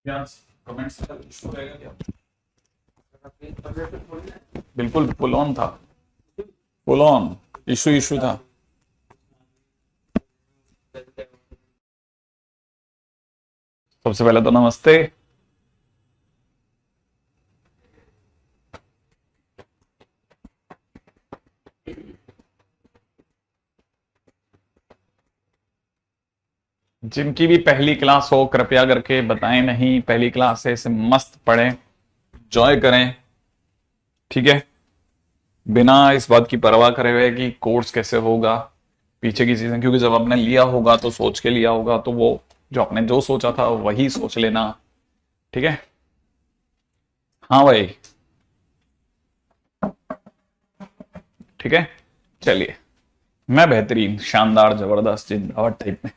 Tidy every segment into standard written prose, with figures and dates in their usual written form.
क्या कमेंट्स का इशू रहेगा क्या? बिल्कुल फुल ऑन था, फुल ऑन इशू इशू था। सबसे पहले तो नमस्ते। जिनकी भी पहली क्लास हो कृपया करके बताएं, नहीं पहली क्लास है इसे मस्त पढ़ें, एंजॉय करें, ठीक है, बिना इस बात की परवाह करे हुए कि कोर्स कैसे होगा, पीछे की चीजें, क्योंकि जब आपने लिया होगा तो सोच के लिया होगा, तो वो जो आपने जो सोचा था वही सोच लेना, ठीक है। हाँ भाई, ठीक है, चलिए। मैं बेहतरीन शानदार जबरदस्त जिंदाबाद टाइप में।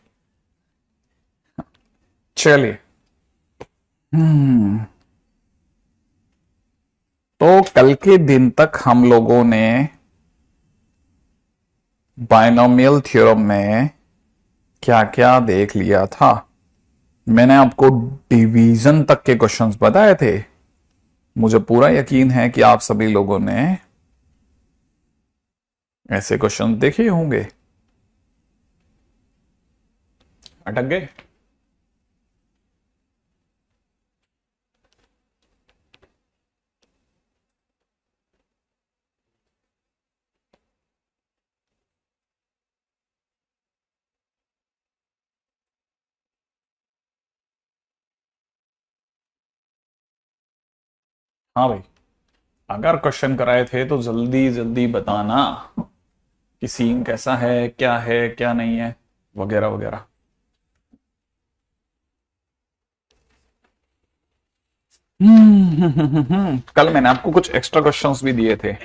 चलिए। हम्म तो कल के दिन तक हम लोगों ने बायनोमियल थ्योरम में क्या क्या देख लिया था। मैंने आपको डिवीजन तक के क्वेश्चंस बताए थे। मुझे पूरा यकीन है कि आप सभी लोगों ने ऐसे क्वेश्चंस देखे होंगे। अटक गए? हाँ भाई, अगर क्वेश्चन कराए थे तो जल्दी जल्दी बताना कि सीन कैसा है क्या नहीं है, वगैरह वगैरह। कल मैंने आपको कुछ एक्स्ट्रा क्वेश्चंस भी दिए थे।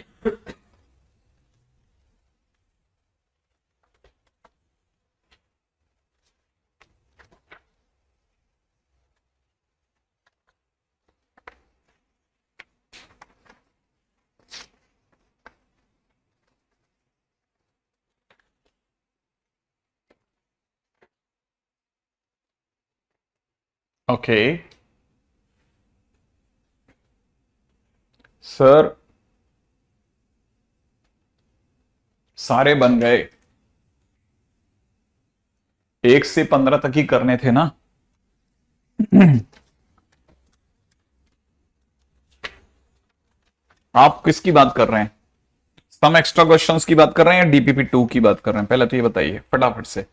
ओके सर, सारे बन गए। 1 से 15 तक ही करने थे ना? आप किसकी बात कर रहे हैं? सम एक्स्ट्रा क्वेश्चंस की बात कर रहे हैं या डीपीपी 2 की बात कर रहे हैं? पहले तो ये बताइए फटाफट से।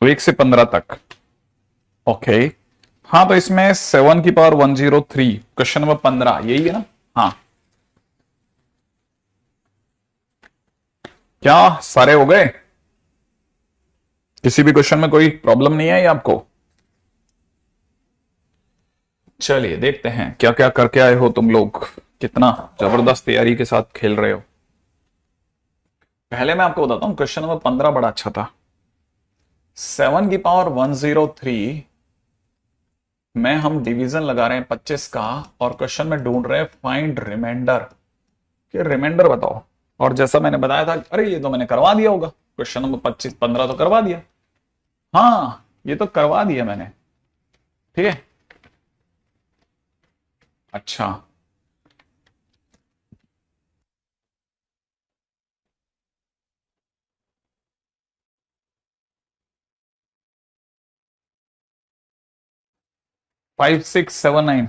1 से 15 तक। ओके। हाँ, तो इसमें 7 की पावर 103, क्वेश्चन नंबर 15 यही है ना? हाँ। क्या सारे हो गए? किसी भी क्वेश्चन में कोई प्रॉब्लम नहीं आई आपको? चलिए देखते हैं क्या क्या करके आए हो तुम लोग, कितना जबरदस्त तैयारी के साथ खेल रहे हो। पहले मैं आपको बताता हूं, क्वेश्चन नंबर 15 बड़ा अच्छा था। 7 की पावर 103 में हम डिवीजन लगा रहे हैं 25 का, और क्वेश्चन में ढूंढ रहे हैं फाइंड रिमाइंडर, कि रिमाइंडर बताओ। और जैसा मैंने बताया था, अरे ये तो मैंने करवा दिया होगा, क्वेश्चन नंबर 25 15 तो करवा दिया। हाँ, ये तो करवा दिया मैंने, ठीक है। अच्छा, 5679,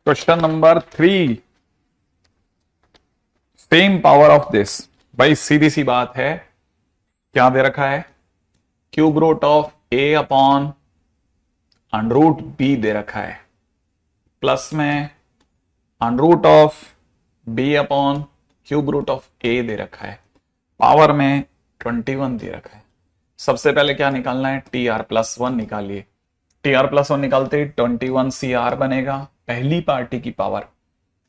question number 3, same power of this. भाई सीधी सी बात है, क्या दे रखा है? Cube root of A upon under root B दे रखा है, प्लस में under root of B upon cube root of A दे रखा है, पावर में 21 दे रखा है। सबसे पहले क्या निकालना है? TR+1 निकालिए। TR+1 निकालते ही 21CR बनेगा, पहली पार्टी की पावर।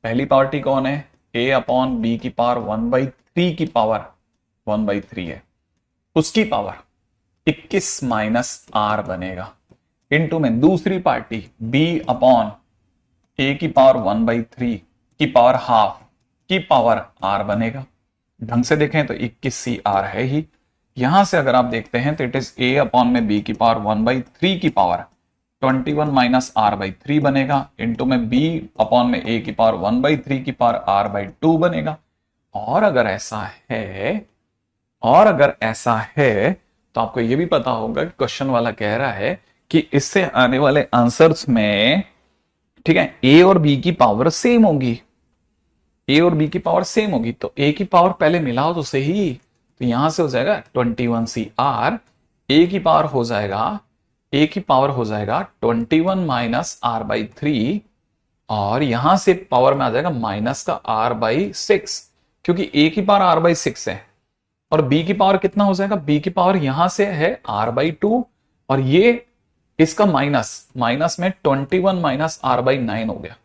पहली पार्टी कौन है? ए अपॉन बी की पावर 1/3 की पावर 1/3 है, उसकी पावर 21 माइनस आर बनेगा, इनटू में दूसरी पार्टी बी अपॉन ए की पावर 1/3 की पावर हाफ की पावर आर बनेगा। ढंग से देखें तो 21 CR है ही, यहां से अगर आप देखते हैं तो इट इज ए अपॉन में बी की पावर 1/3 की पावर 21 माइनस आर बाई 3 बनेगा, इंटू में बी अपॉन में ए की पावर 1/3 की पावर आर बाई 2 बनेगा। और अगर ऐसा है, और अगर ऐसा है तो आपको यह भी पता होगा कि क्वेश्चन वाला कह रहा है कि इससे आने वाले आंसर्स में, ठीक है, ए और बी की पावर सेम होगी, ए और बी की पावर सेम होगी, तो ए की पावर पहले मिलाओ तो सही। तो यहां से हो जाएगा 21 CR, ए की पावर हो जाएगा, ए की पावर हो जाएगा 21 माइनस आर बाई 3, और यहां से पावर में आ जाएगा माइनस का आर बाई 6, क्योंकि ए की पावर आर बाई 6 है। और बी की पावर कितना हो जाएगा, बी की पावर यहां से है आर बाई 2, और ये इसका माइनस, माइनस में 21 माइनस आर बाई 9 हो गया।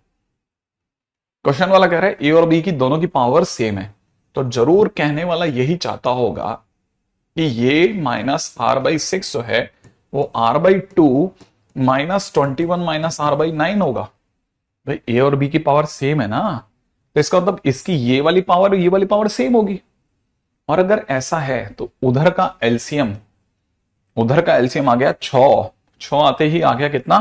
क्वेश्चन वाला कह रहा है ए और बी की दोनों की पावर सेम है, तो जरूर कहने वाला यही चाहता होगा कि ये माइनस आर बाई 6 जो है वो R by 2 minus 21 minus R by 9 होगा। भाई ए और बी की पावर सेम है ना, तो इसका मतलब इसकी ये वाली पावर ये वाली पावर सेम होगी। और अगर ऐसा है तो उधर का एलसीएम, उधर का एलसीएम आ गया 6 आते ही आ गया कितना,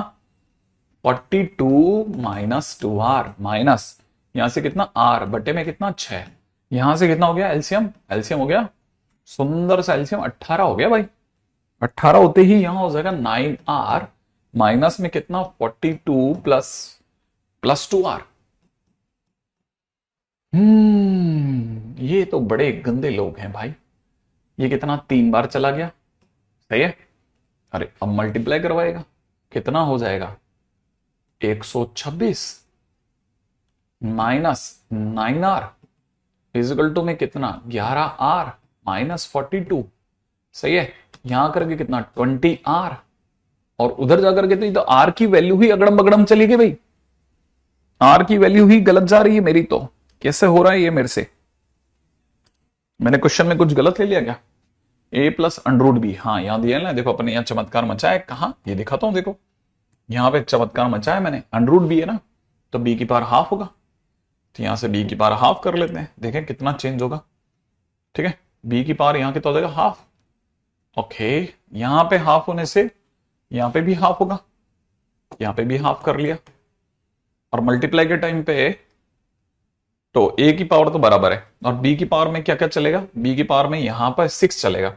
42 माइनस 2R, माइनस यहां से कितना आर बटे में कितना 6, यहां से कितना हो गया एलसीएम, एलसीएम हो गया सुंदर सा एलसीएम 18 हो गया भाई। 18 होते ही यहां हो जाएगा 9R माइनस में कितना 42 प्लस प्लस 2R। ये तो बड़े गंदे लोग हैं भाई। ये कितना 3 बार चला गया, सही है। अरे अब मल्टीप्लाई करवाएगा, कितना हो जाएगा 126 माइनस 9R इजिकल टू में कितना 11R माइनस 42, सही है। यहां करके कितना 20R, और उधर जाकर के तो R की वैल्यू ही अगड़म बगड़म चली गई भाई, R की वैल्यू ही गलत जा रही है मेरी। तो कैसे हो रहा है ये मेरे से, मैंने क्वेश्चन में कुछ गलत ले लिया क्या। A प्लस अंडरूट बी, हाँ यहां दिया ना, देखो अपने यहां चमत्कार मचा है, कहा ये दिखाता हूं, देखो यहां पे चमत्कार मचा है मैंने, अंडरूट बी है ना, तो बी की पावर हाफ होगा, तो यहां से बी की पावर हाफ कर लेते हैं, देखें कितना चेंज होगा। ठीक है, बी की पावर यहां कितना हो जाएगा हाफ, ओके, यहां पे हाफ होने से यहां पे भी हाफ होगा, यहां पे भी हाफ कर लिया, और मल्टीप्लाई के टाइम पे तो ए की पावर तो बराबर है, और बी की पावर में क्या क्या चलेगा, बी की पावर में यहां पर 6 चलेगा,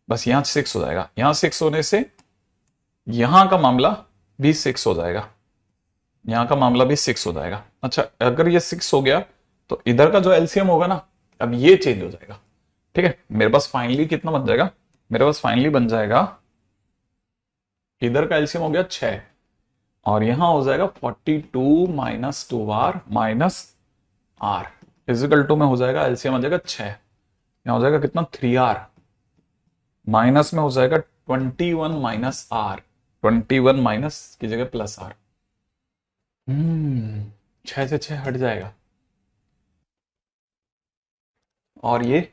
बस यहां 6 हो जाएगा, यहां 6 होने से यहां का मामला भी 6 हो जाएगा, यहां का मामला भी 6 हो जाएगा। अच्छा, अगर ये 6 हो गया तो इधर का जो एलसीएम होगा ना, अब ये चेंज हो जाएगा। ठीक है, मेरे पास फाइनली कितना बन जाएगा, मेरे पास फाइनली बन जाएगा, इधर का एलसीएम हो गया 6, और यहां हो जाएगा 42 minus 2R minus R physical 2 में हो जाएगा एलसीएम आ जाएगा 6, यहां हो जाएगा कितना 3R, माइनस में हो जाएगा 21 माइनस R, 21 माइनस की जगह प्लस R, 6 से 6 हट जाएगा, और ये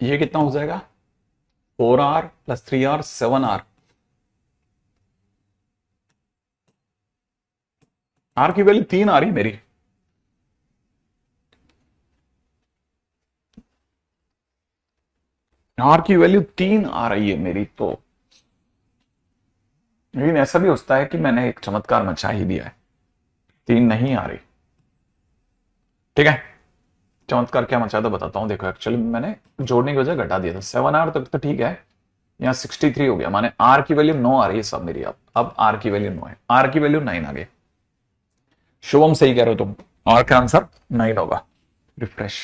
कितना हो जाएगा 4R plus 3R 7R, R की वैल्यू 3 आ रही है मेरी, R की वैल्यू 3 आ रही है मेरी। तो लेकिन ऐसा भी होता है कि मैंने एक चमत्कार मचा ही दिया है, 3 नहीं आ रही। ठीक है, चमत्कार क्या मचा था बताता हूं, देखो एक्चुअली मैंने जोड़ने की वजह घटा दिया था, 7R तक तो ठीक है, यहाँ 63 हो गया, माने R की वैल्यू 9 आ रही है सब मेरी, अब R की वैल्यू 9 है, R की वैल्यू 9 आ गई। शुभम सही कह रहे हो तुम, R का आंसर 9 होगा। रिफ्रेश,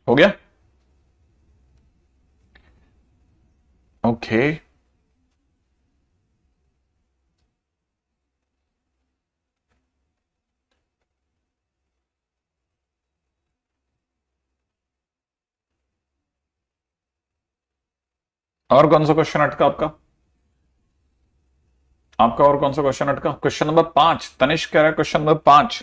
हो गया, ओके। और कौन सा क्वेश्चन अटका आपका, आपका और कौन सा क्वेश्चन अटका, क्वेश्चन नंबर 5, तनिष्क कह रहा है क्वेश्चन नंबर 5,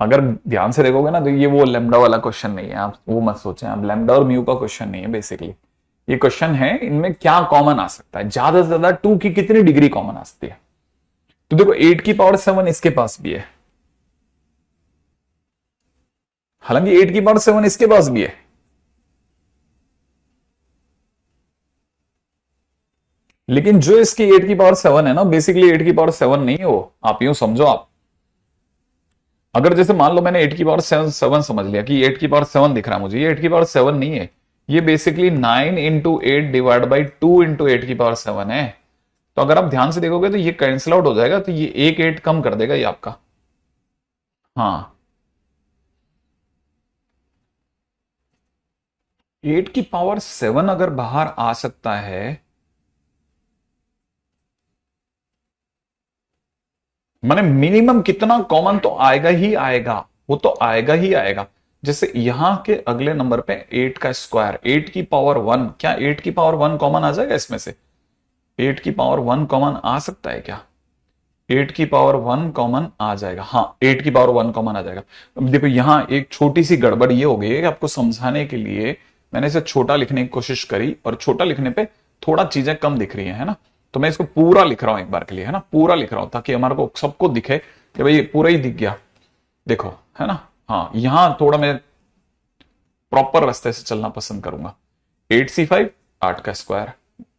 अगर ध्यान से देखोगे ना तो ये वो लैम्डा वाला क्वेश्चन नहीं है, आप वो मत सोचें, आप लैम्डा और म्यू का क्वेश्चन नहीं है बेसिकली। ये क्वेश्चन है इनमें क्या कॉमन आ सकता है, ज्यादा से ज्यादा 2 की कितनी डिग्री कॉमन आ सकती है। तो देखो 8 की पावर 7 इसके पास भी है, हालांकि 8 की पावर 7 इसके पास भी है, लेकिन जो इसकी 8 की पावर 7 है ना, बेसिकली 8 की पावर 7 नहीं है वो, आप यूं समझो। आप अगर जैसे मान लो मैंने 8 की पावर 7 समझ लिया कि 8 की पावर 7 दिख रहा है मुझे, ये 8 की पावर 7 नहीं है, ये basically 9 into 8 divide by 2 into 8 की पावर 7 है। तो अगर आप ध्यान से देखोगे तो ये कैंसिल आउट हो जाएगा, तो ये एक 8 कम कर देगा ये आपका। हाँ, 8 की पावर 7 अगर बाहर आ सकता है, माने मिनिमम कितना कॉमन तो आएगा ही आएगा, वो तो आएगा ही आएगा। जैसे यहां के अगले नंबर पे 8 का स्क्वायर, 8 की पावर 1, क्या 8 की पावर 1 कॉमन आ जाएगा इसमें से? 8 की पावर 1 कॉमन आ सकता है क्या? 8 की पावर 1 कॉमन आ जाएगा, हाँ 8 की पावर 1 कॉमन आ जाएगा। अब देखो यहां एक छोटी सी गड़बड़ ये हो गई है कि आपको समझाने के लिए मैंने इसे छोटा लिखने की कोशिश करी, और छोटा लिखने पे थोड़ा चीजें कम दिख रही है ना, तो मैं इसको पूरा लिख रहा हूं एक बार के लिए, है ना, पूरा लिख रहा हूं ताकि हमारे को सबको दिखे कि भाई ये पूरा ही दिख गया। देखो, है ना, हाँ यहां थोड़ा मैं प्रॉपर रास्ते से चलना पसंद करूंगा। 8c5, 8 का स्क्वायर,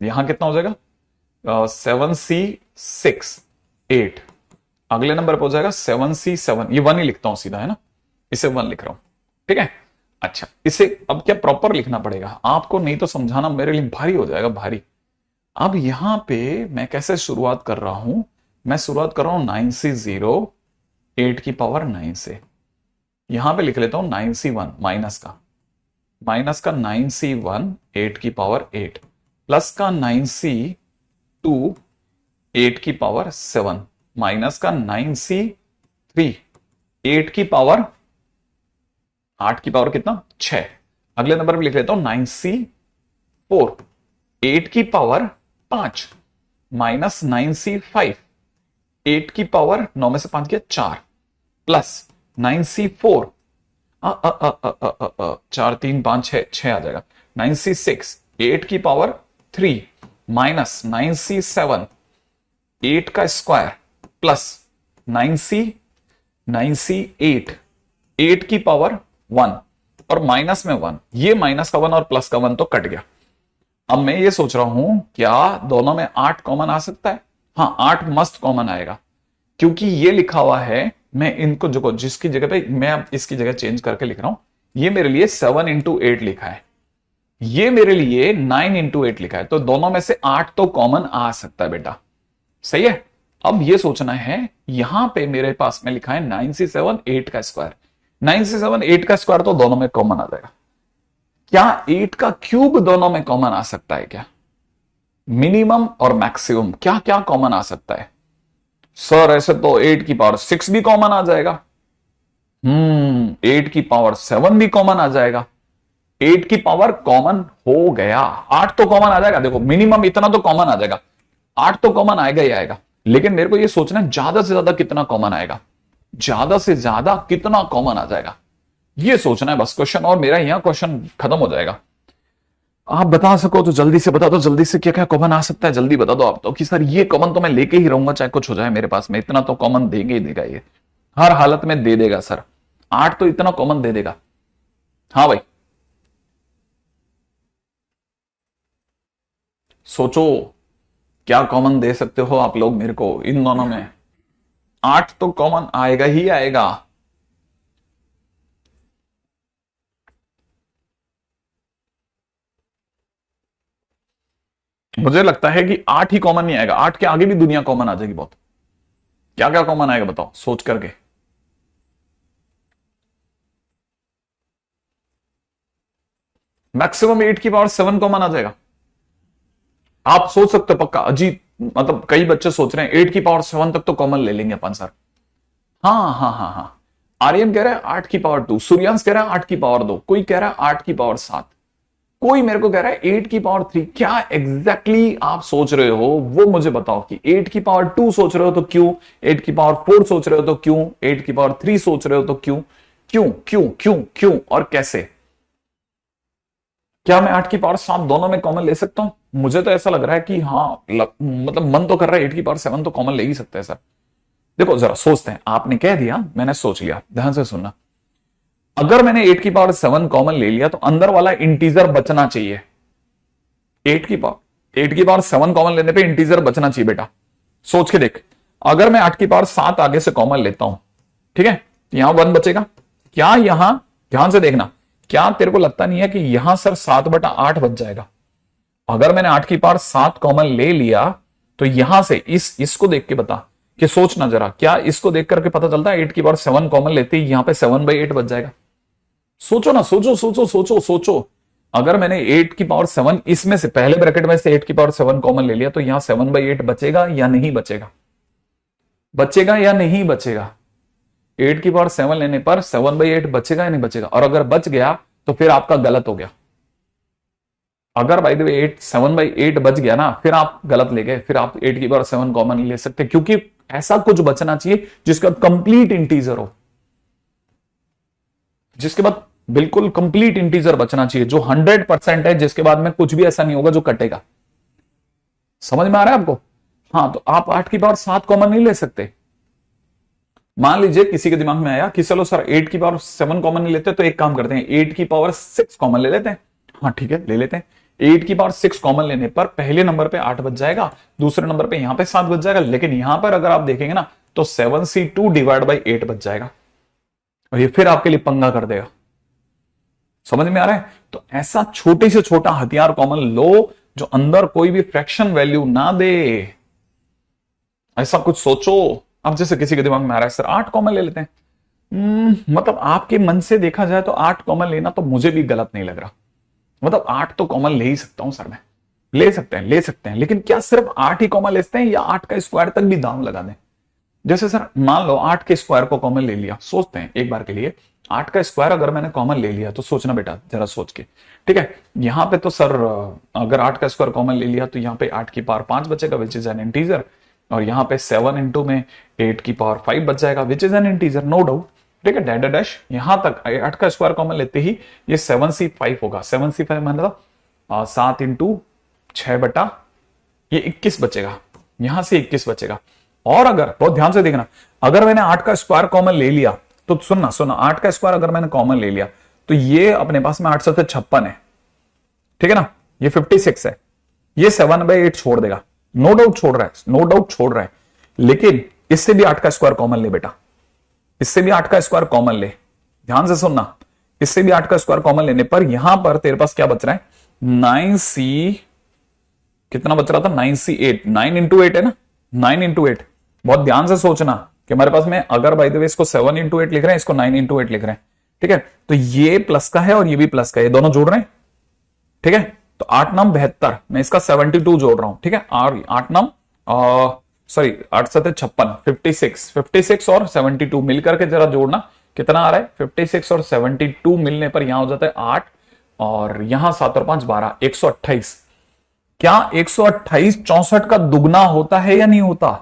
यहां कितना हो जाएगा? 7c6, 8, अगले नंबर पर हो जाएगा 7c7, ये 1 ही लिखता हूं सीधा, है ना, इसे 1 लिख रहा हूं, ठीक है। अच्छा, इसे अब क्या प्रॉपर लिखना पड़ेगा आपको, नहीं तो समझाना मेरे लिए भारी हो जाएगा, भारी। अब यहां पे मैं कैसे शुरुआत कर रहा हूं, मैं शुरुआत कर रहा हूं 9c0, 8 की पावर 9 से, यहां पे लिख लेता हूं 9c1 माइनस का 9c1, 8 की पावर 8, प्लस का 9c2, 8 की पावर 7, माइनस का 9c3, 8 की पावर 8 की पावर कितना 6, अगले नंबर पे लिख लेता हूं 9c4, 8 की पावर 5, माइनस 9c5, 8 की पावर 9 में से 5 किया 4, प्लस 9c4, 4 3 5 6 आ जाएगा, 9c6, 8 की पावर 3, माइनस 9c7, 8 का स्क्वायर, प्लस 9c8, 8 की पावर 1, और माइनस में 1, ये माइनस का 1 और प्लस का 1 तो कट गया। अब मैं ये सोच रहा हूं क्या दोनों में 8 कॉमन आ सकता है? हाँ 8 मस्त कॉमन आएगा, क्योंकि ये लिखा हुआ है, मैं इनको जो जिसकी जगह पे मैं अब इसकी जगह चेंज करके लिख रहा हूं, ये मेरे लिए 7 इंटू 8 लिखा है, ये मेरे लिए 9 इंटू 8 लिखा है, तो दोनों में से 8 तो कॉमन आ सकता है बेटा, सही है। अब ये सोचना है, यहां पे मेरे पास में लिखा है 9c7, 8 का स्क्वायर, 9c7, 8 का स्क्वायर तो दोनों में कॉमन आ जाएगा। क्या 8 का क्यूब दोनों में कॉमन आ सकता है क्या? मिनिमम और मैक्सिमम क्या क्या कॉमन आ सकता है? सर ऐसे तो 8 की पावर 6 भी कॉमन आ जाएगा, 8 की पावर 7 भी कॉमन आ जाएगा, 8 की पावर कॉमन हो गया, 8 तो कॉमन आ जाएगा, देखो मिनिमम इतना तो कॉमन आ जाएगा, 8 तो कॉमन आएगा ही आएगा, लेकिन मेरे को यह सोचना है ज्यादा से ज्यादा कितना कॉमन आएगा, ज्यादा से ज्यादा कितना कॉमन आ जाएगा, ये सोचना है बस क्वेश्चन, और मेरा यहां क्वेश्चन खत्म हो जाएगा। आप बता सको तो जल्दी से बता दो, जल्दी से क्या क्या कॉमन आ सकता है जल्दी बता दो आप तो, कि सर ये कॉमन तो मैं लेके ही रहूंगा चाहे कुछ हो जाए मेरे पास में, इतना तो कॉमन देगा ही देगा, ये हर हालत में दे देगा सर, 8 तो इतना कॉमन दे देगा। हाँ भाई सोचो क्या कॉमन दे सकते हो आप लोग मेरे को इन दोनों में, 8 तो कॉमन आएगा ही आएगा। मुझे लगता है कि 8 ही कॉमन नहीं आएगा, 8 के आगे भी दुनिया कॉमन आ जाएगी बहुत। क्या क्या कॉमन आएगा बताओ सोच करके। मैक्सिमम 8 की पावर 7 कॉमन आ जाएगा, आप सोच सकते हो पक्का, अजीत मतलब कई बच्चे सोच रहे हैं 8 की पावर 7 तक तो कॉमन ले लेंगे अपन सर। हाँ हाँ हाँ हाँ, आर्यन कह रहा है 8 की पावर 2, सूर्यांश कह रहा है 8 की पावर 2, कोई कह रहा है 8 की पावर 7, कोई मेरे को कह रहा है 8 की पावर 3, क्या एग्जैक्टली आप सोच रहे हो वो मुझे बताओ कि 8 की पावर 2 सोच रहे हो तो क्यों, 8 की पावर 4 सोच रहे हो तो क्यों, 8 की पावर 3 सोच रहे हो तो क्यों, क्यों क्यों क्यों क्यों और कैसे? क्या मैं 8 की पावर 7 दोनों में कॉमन ले सकता हूं? मुझे तो ऐसा लग रहा है कि हाँ, मतलब मन तो कर रहा है 8 की पावर 7 तो कॉमन ले ही सकते हैं सर। देखो जरा सोचते हैं, आपने कह दिया मैंने सोच लिया, ध्यान से सुनना। अगर मैंने 8 की पावर 7 कॉमन ले लिया तो अंदर वाला इंटीजर बचना चाहिए। 8 की पावर 7 कॉमन लेने पे इंटीजर बचना चाहिए बेटा। सोच के देख, अगर मैं 8 की पावर 7 आगे से कॉमन लेता हूं, ठीक है, तो यहां 1 बचेगा। क्या यहां, ध्यान से देखना, क्या तेरे को लगता नहीं है कि यहां सर 7/8 बच जाएगा? अगर मैंने 8 की पावर 7 कॉमन ले लिया तो यहां से इसको देख के बता कि सोचना जरा, क्या इसको देख करके पता चलता है 8 की पावर 7 कॉमन लेते ही यहां पे 7/8 बच जाएगा? सोचो ना, सोचो सोचो सोचो सोचो। अगर मैंने 8 की पावर 7 इसमें से पहले ब्रैकेट में से 8 की पावर 7 कॉमन ले लिया तो यहां 7/8 बचेगा या नहीं बचेगा? बचेगा या नहीं बचेगा? 8 की पावर 7 लेने पर 7/8 बचेगा या नहीं बचेगा? और अगर बच गया तो फिर आपका गलत हो गया। अगर बाय द वे 7/8 बच गया ना, फिर आप गलत ले गए, फिर आप 8 की पावर 7 कॉमन ले सकते, क्योंकि ऐसा कुछ बचना चाहिए जिसका कंप्लीट इंटीजर हो, जिसके बाद बिल्कुल कंप्लीट इंटीजर बचना चाहिए, जो 100% है, जिसके बाद में कुछ भी ऐसा नहीं होगा जो कटेगा। समझ में आ रहा है आपको? हाँ, तो आप 8 की पावर 7 कॉमन नहीं ले सकते। मान लीजिए किसी के दिमाग में आया कि चलो सर 8 की पावर 7 कॉमन नहीं लेते तो एक काम करते हैं 8 की पावर 6 कॉमन ले लेते हैं। हाँ ठीक है, ले लेते हैं। 8 की पावर 6 कॉमन लेने पर पहले नंबर पे 8 बच जाएगा, दूसरे नंबर पे यहां पे 7 बच जाएगा, लेकिन यहां पर अगर आप देखेंगे ना तो 7C2/8 बच जाएगा, और ये फिर आपके लिए पंगा कर देगा। समझ में आ रहा है? तो ऐसा छोटे से छोटा हथियार कॉमन लो जो अंदर कोई भी फ्रैक्शन वैल्यू ना दे, ऐसा कुछ सोचो। अब जैसे किसी के दिमाग में आ रहा है सर 8 कॉमन ले लेते हैं। मतलब आपके मन से देखा जाए तो 8 कॉमन लेना तो मुझे भी गलत नहीं लग रहा। मतलब 8 तो कॉमन ले ही सकता हूं सर मैं, ले सकते हैं ले सकते हैं, लेकिन क्या सिर्फ 8 ही कॉमन लेते हैं या 8 का स्क्वायर तक भी दाम लगा दें? जैसे सर मान लो 8 के स्क्वायर को कॉमन ले लिया, सोचते हैं एक बार के लिए, 8 का स्क्वायर अगर मैंने कॉमन ले लिया तो सोचना बेटा जरा सोच के, ठीक है। यहां पे तो सर अगर 8 का स्क्वायर कॉमन ले लिया तो यहां पे 8 की पावर 5 बचेगा विच इज एन इंटीजर, और यहां पे 7 इंटू में 8 की पावर 5 बच जाएगा which is an integer, no doubt. ठीक है, डैश डैश यहां तक 8 का स्क्वायर कॉमन लेते ही ये 7C5 होगा। 7C5 मतलब 7 इंटू 6 बटा ये 21 बचेगा, यहां से 21 बचेगा। और अगर बहुत ध्यान से देखना, अगर मैंने 8 का स्क्वायर कॉमन ले लिया तो सुनना सुनना, 8 का स्क्वायर अगर मैंने कॉमन ले लिया तो ये अपने पास में 8 से 56 है, ठीक है ना, ये 56 है, ये 7/8 छोड़ देगा, नो डाउट छोड़ रहा है, नो डाउट छोड़ रहा है, लेकिन इससे भी 8 का स्क्वायर कॉमन ले बेटा, इससे भी 8 का स्क्वायर कॉमन ले, ध्यान से सुनना, इससे भी 8 का स्क्वायर कॉमन लेने पर यहां पर तेरे पास क्या बच रहा है, 9C, कितना बच रहा था, 9C8, 9 इंटू 8 है ना, 9 इंटू 8। बहुत ध्यान से सोचना कि हमारे पास में अगर बाय द वे इसको 7 इंटू 8 लिख रहे हैं, इसको 9 इंटू 8 लिख रहे हैं, ठीक है, तो ये प्लस का है और ये भी प्लस का है, ये दोनों जोड़ रहे हैं, ठीक है। तो 8 9 72, मैं इसका 72 जोड़ रहा हूं, ठीक है, और 8 9 सॉरी 8 7 56, 56 56 और 72 मिलकर के जरा जोड़ना कितना आ रहा है, 56 और 72 मिलने पर यहां हो जाता है 8, और यहां 7 और 5 12, 128। क्या 128 64 का दुगना होता है या नहीं होता?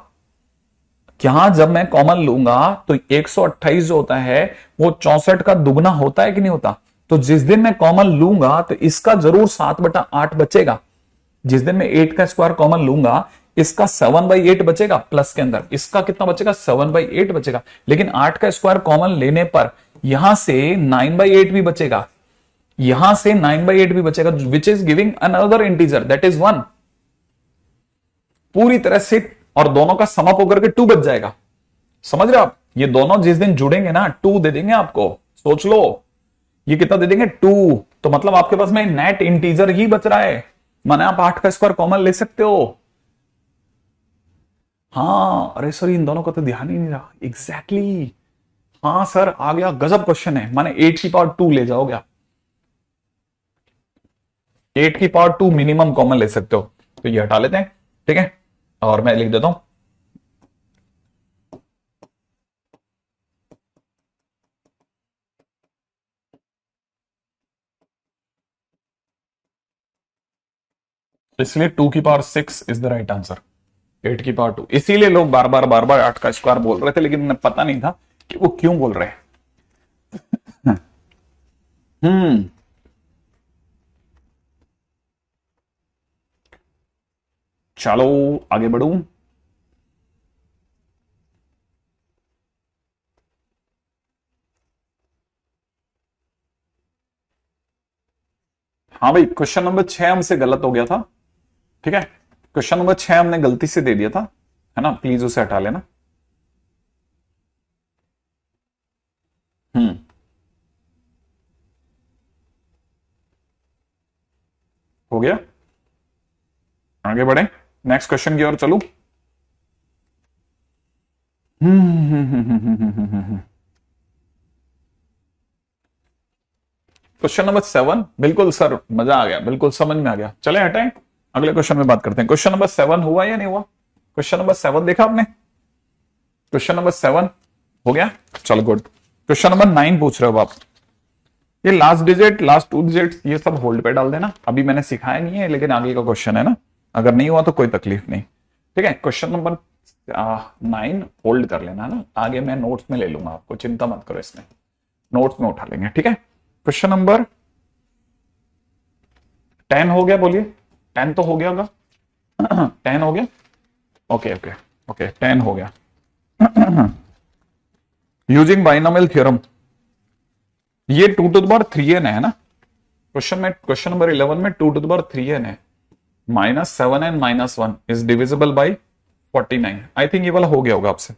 क्या जब मैं कॉमन लूंगा तो 128 जो होता है वो 64 का दुगना होता है कि नहीं होता? तो जिस दिन मैं कॉमन लूंगा तो इसका जरूर 7/8 बचेगा, जिस दिन मैं 8 का स्क्वायर कॉमन लूंगा इसका 7/8 बचेगा, प्लस के अंदर इसका कितना बचेगा, 7/8 बचेगा, लेकिन 8 का स्क्वायर कॉमन लेने पर यहां से 9/8 भी बचेगा, यहां से 9/8 भी बचेगा, which is giving another integer that is 1, पूरी तरह से, और दोनों का सम अप होकर के 2 बच जाएगा। समझ रहे हो आप? ये दोनों जिस दिन जुड़ेंगे ना 2 दे देंगे आपको, सोच लो ये कितना दे देंगे, 2। तो मतलब आपके पास में नेट इंटीजर ही बच रहा है, माने आप 8 का स्क्वायर कॉमन ले सकते हो। हाँ अरे सर इन दोनों का तो ध्यान ही नहीं रहा, एग्जैक्टली exactly। हाँ सर आ गया, गजब क्वेश्चन है, माने 8 की पावर 2 ले जाओगे आप, 8 की पावर 2 मिनिमम कॉमन ले सकते हो, तो ये हटा लेते हैं, ठीक है, और मैं लिख देता हूं इसलिए 2 की power 6 is the right answer. 8 की पावर 2, इसीलिए लोग बार बार 8 का स्क्वायर बोल रहे थे, लेकिन उन्हें पता नहीं था कि वो क्यों बोल रहे हैं। हम्म। चलो आगे बढ़ूं। हाँ भाई, क्वेश्चन नंबर 6 हमसे गलत हो गया था। ठीक है, क्वेश्चन नंबर 6 हमने गलती से दे दिया था, है ना, प्लीज उसे हटा लेना। हम्म। हो गया, आगे बढ़े, नेक्स्ट क्वेश्चन की ओर चलूं। क्वेश्चन नंबर 7, बिल्कुल सर, मजा आ गया, बिल्कुल समझ में आ गया। चले हटाएं, अगले क्वेश्चन में बात करते हैं। क्वेश्चन नंबर 7 हुआ या नहीं हुआ? क्वेश्चन नंबर 7 देखा आपने? क्वेश्चन नंबर 7 हो गया, चलो गुड। क्वेश्चन नंबर 9 पूछ रहे हो आप। ये लास्ट डिजिट, लास्ट 2 डिजिट, ये सब होल्ड पे डाल देना, अभी मैंने सिखाया नहीं है, लेकिन आगे का क्वेश्चन है ना, अगर नहीं हुआ तो कोई तकलीफ नहीं। ठीक है, क्वेश्चन नंबर 9 होल्ड कर लेना ना, आगे मैं नोट्स में ले लूंगा, आपको चिंता मत करो, इसमें नोट्स में उठा लेंगे। ठीक है, क्वेश्चन नंबर 10 हो गया, बोलिए। 10 तो हो गया होगा। 10 हो गया, ओके ओके ओके, 10 हो गया। यूजिंग बाइनोमियल थ्योरम, ये 2 to the power 3n है ना क्वेश्चन में। क्वेश्चन नंबर 11 में 2 to the power 3n है, -7n-1 is divisible by 49। I think ये वाला हो गया होगा आपसे।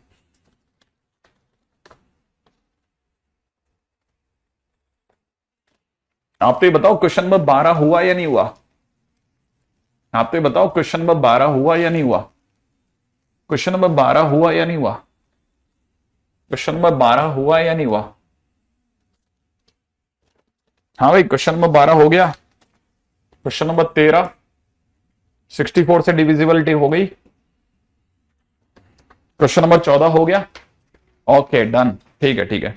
आप तो ये बताओ क्वेश्चन नंबर 12 हुआ या नहीं हुआ? आप तो ये बताओ क्वेश्चन नंबर 12 हुआ या नहीं हुआ? क्वेश्चन नंबर 12 हुआ या नहीं हुआ? क्वेश्चन नंबर 12 हुआ या नहीं हुआ? हाँ भाई, क्वेश्चन नंबर 12 हो गया। क्वेश्चन नंबर 13, 64 से डिविजिबिलिटी हो गई। क्वेश्चन नंबर 14 हो गया। ओके डन, ठीक है ठीक है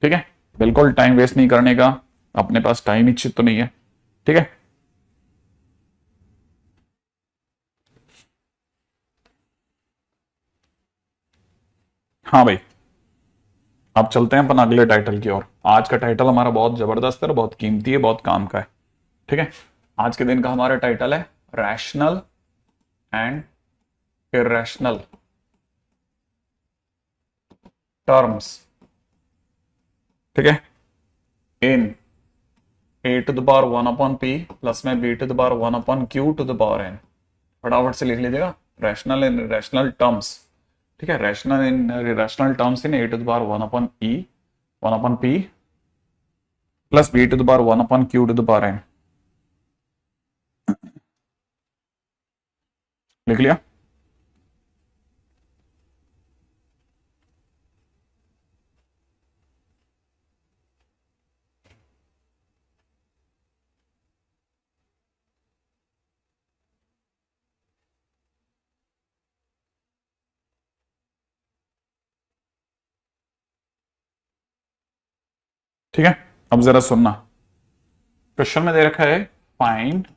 ठीक है, बिल्कुल टाइम वेस्ट नहीं करने का, अपने पास टाइम इच्छित तो नहीं है। ठीक है, हाँ भाई, अब चलते हैं अपन अगले टाइटल की ओर। आज का टाइटल हमारा बहुत जबरदस्त है और बहुत कीमती है, बहुत काम का है। ठीक है, आज के दिन का हमारा टाइटल है रैशनल एंड इरेशनल टर्म्स। ठीक है, इन a⁻1/p प्लस में b⁻1/q⁻n। फटाफट से लिख लीजिएगा, रैशनल इन इरेशनल टर्म्स। ठीक है, rational in irrational terms in a⁻1/p plus b⁻1/q⁻n। लिख लिया? ठीक है, अब जरा सुनना, क्वेश्चन में दे रखा है find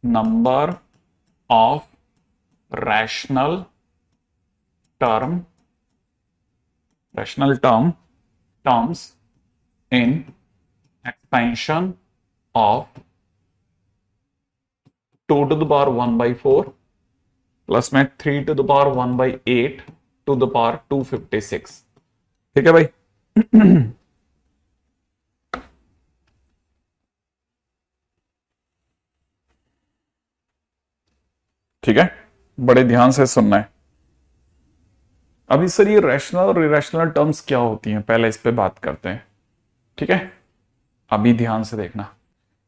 number of rational term, rational terms in expansion of 2 to the power 1/4 plus में 3 to the power 1/8 to the power 256। ठीक है भाई? ठीक है, बड़े ध्यान से सुनना है। अभी सर ये रैशनल और इरेशनल टर्म्स क्या होती हैं, पहले इस पे बात करते हैं। ठीक है, अभी ध्यान से देखना,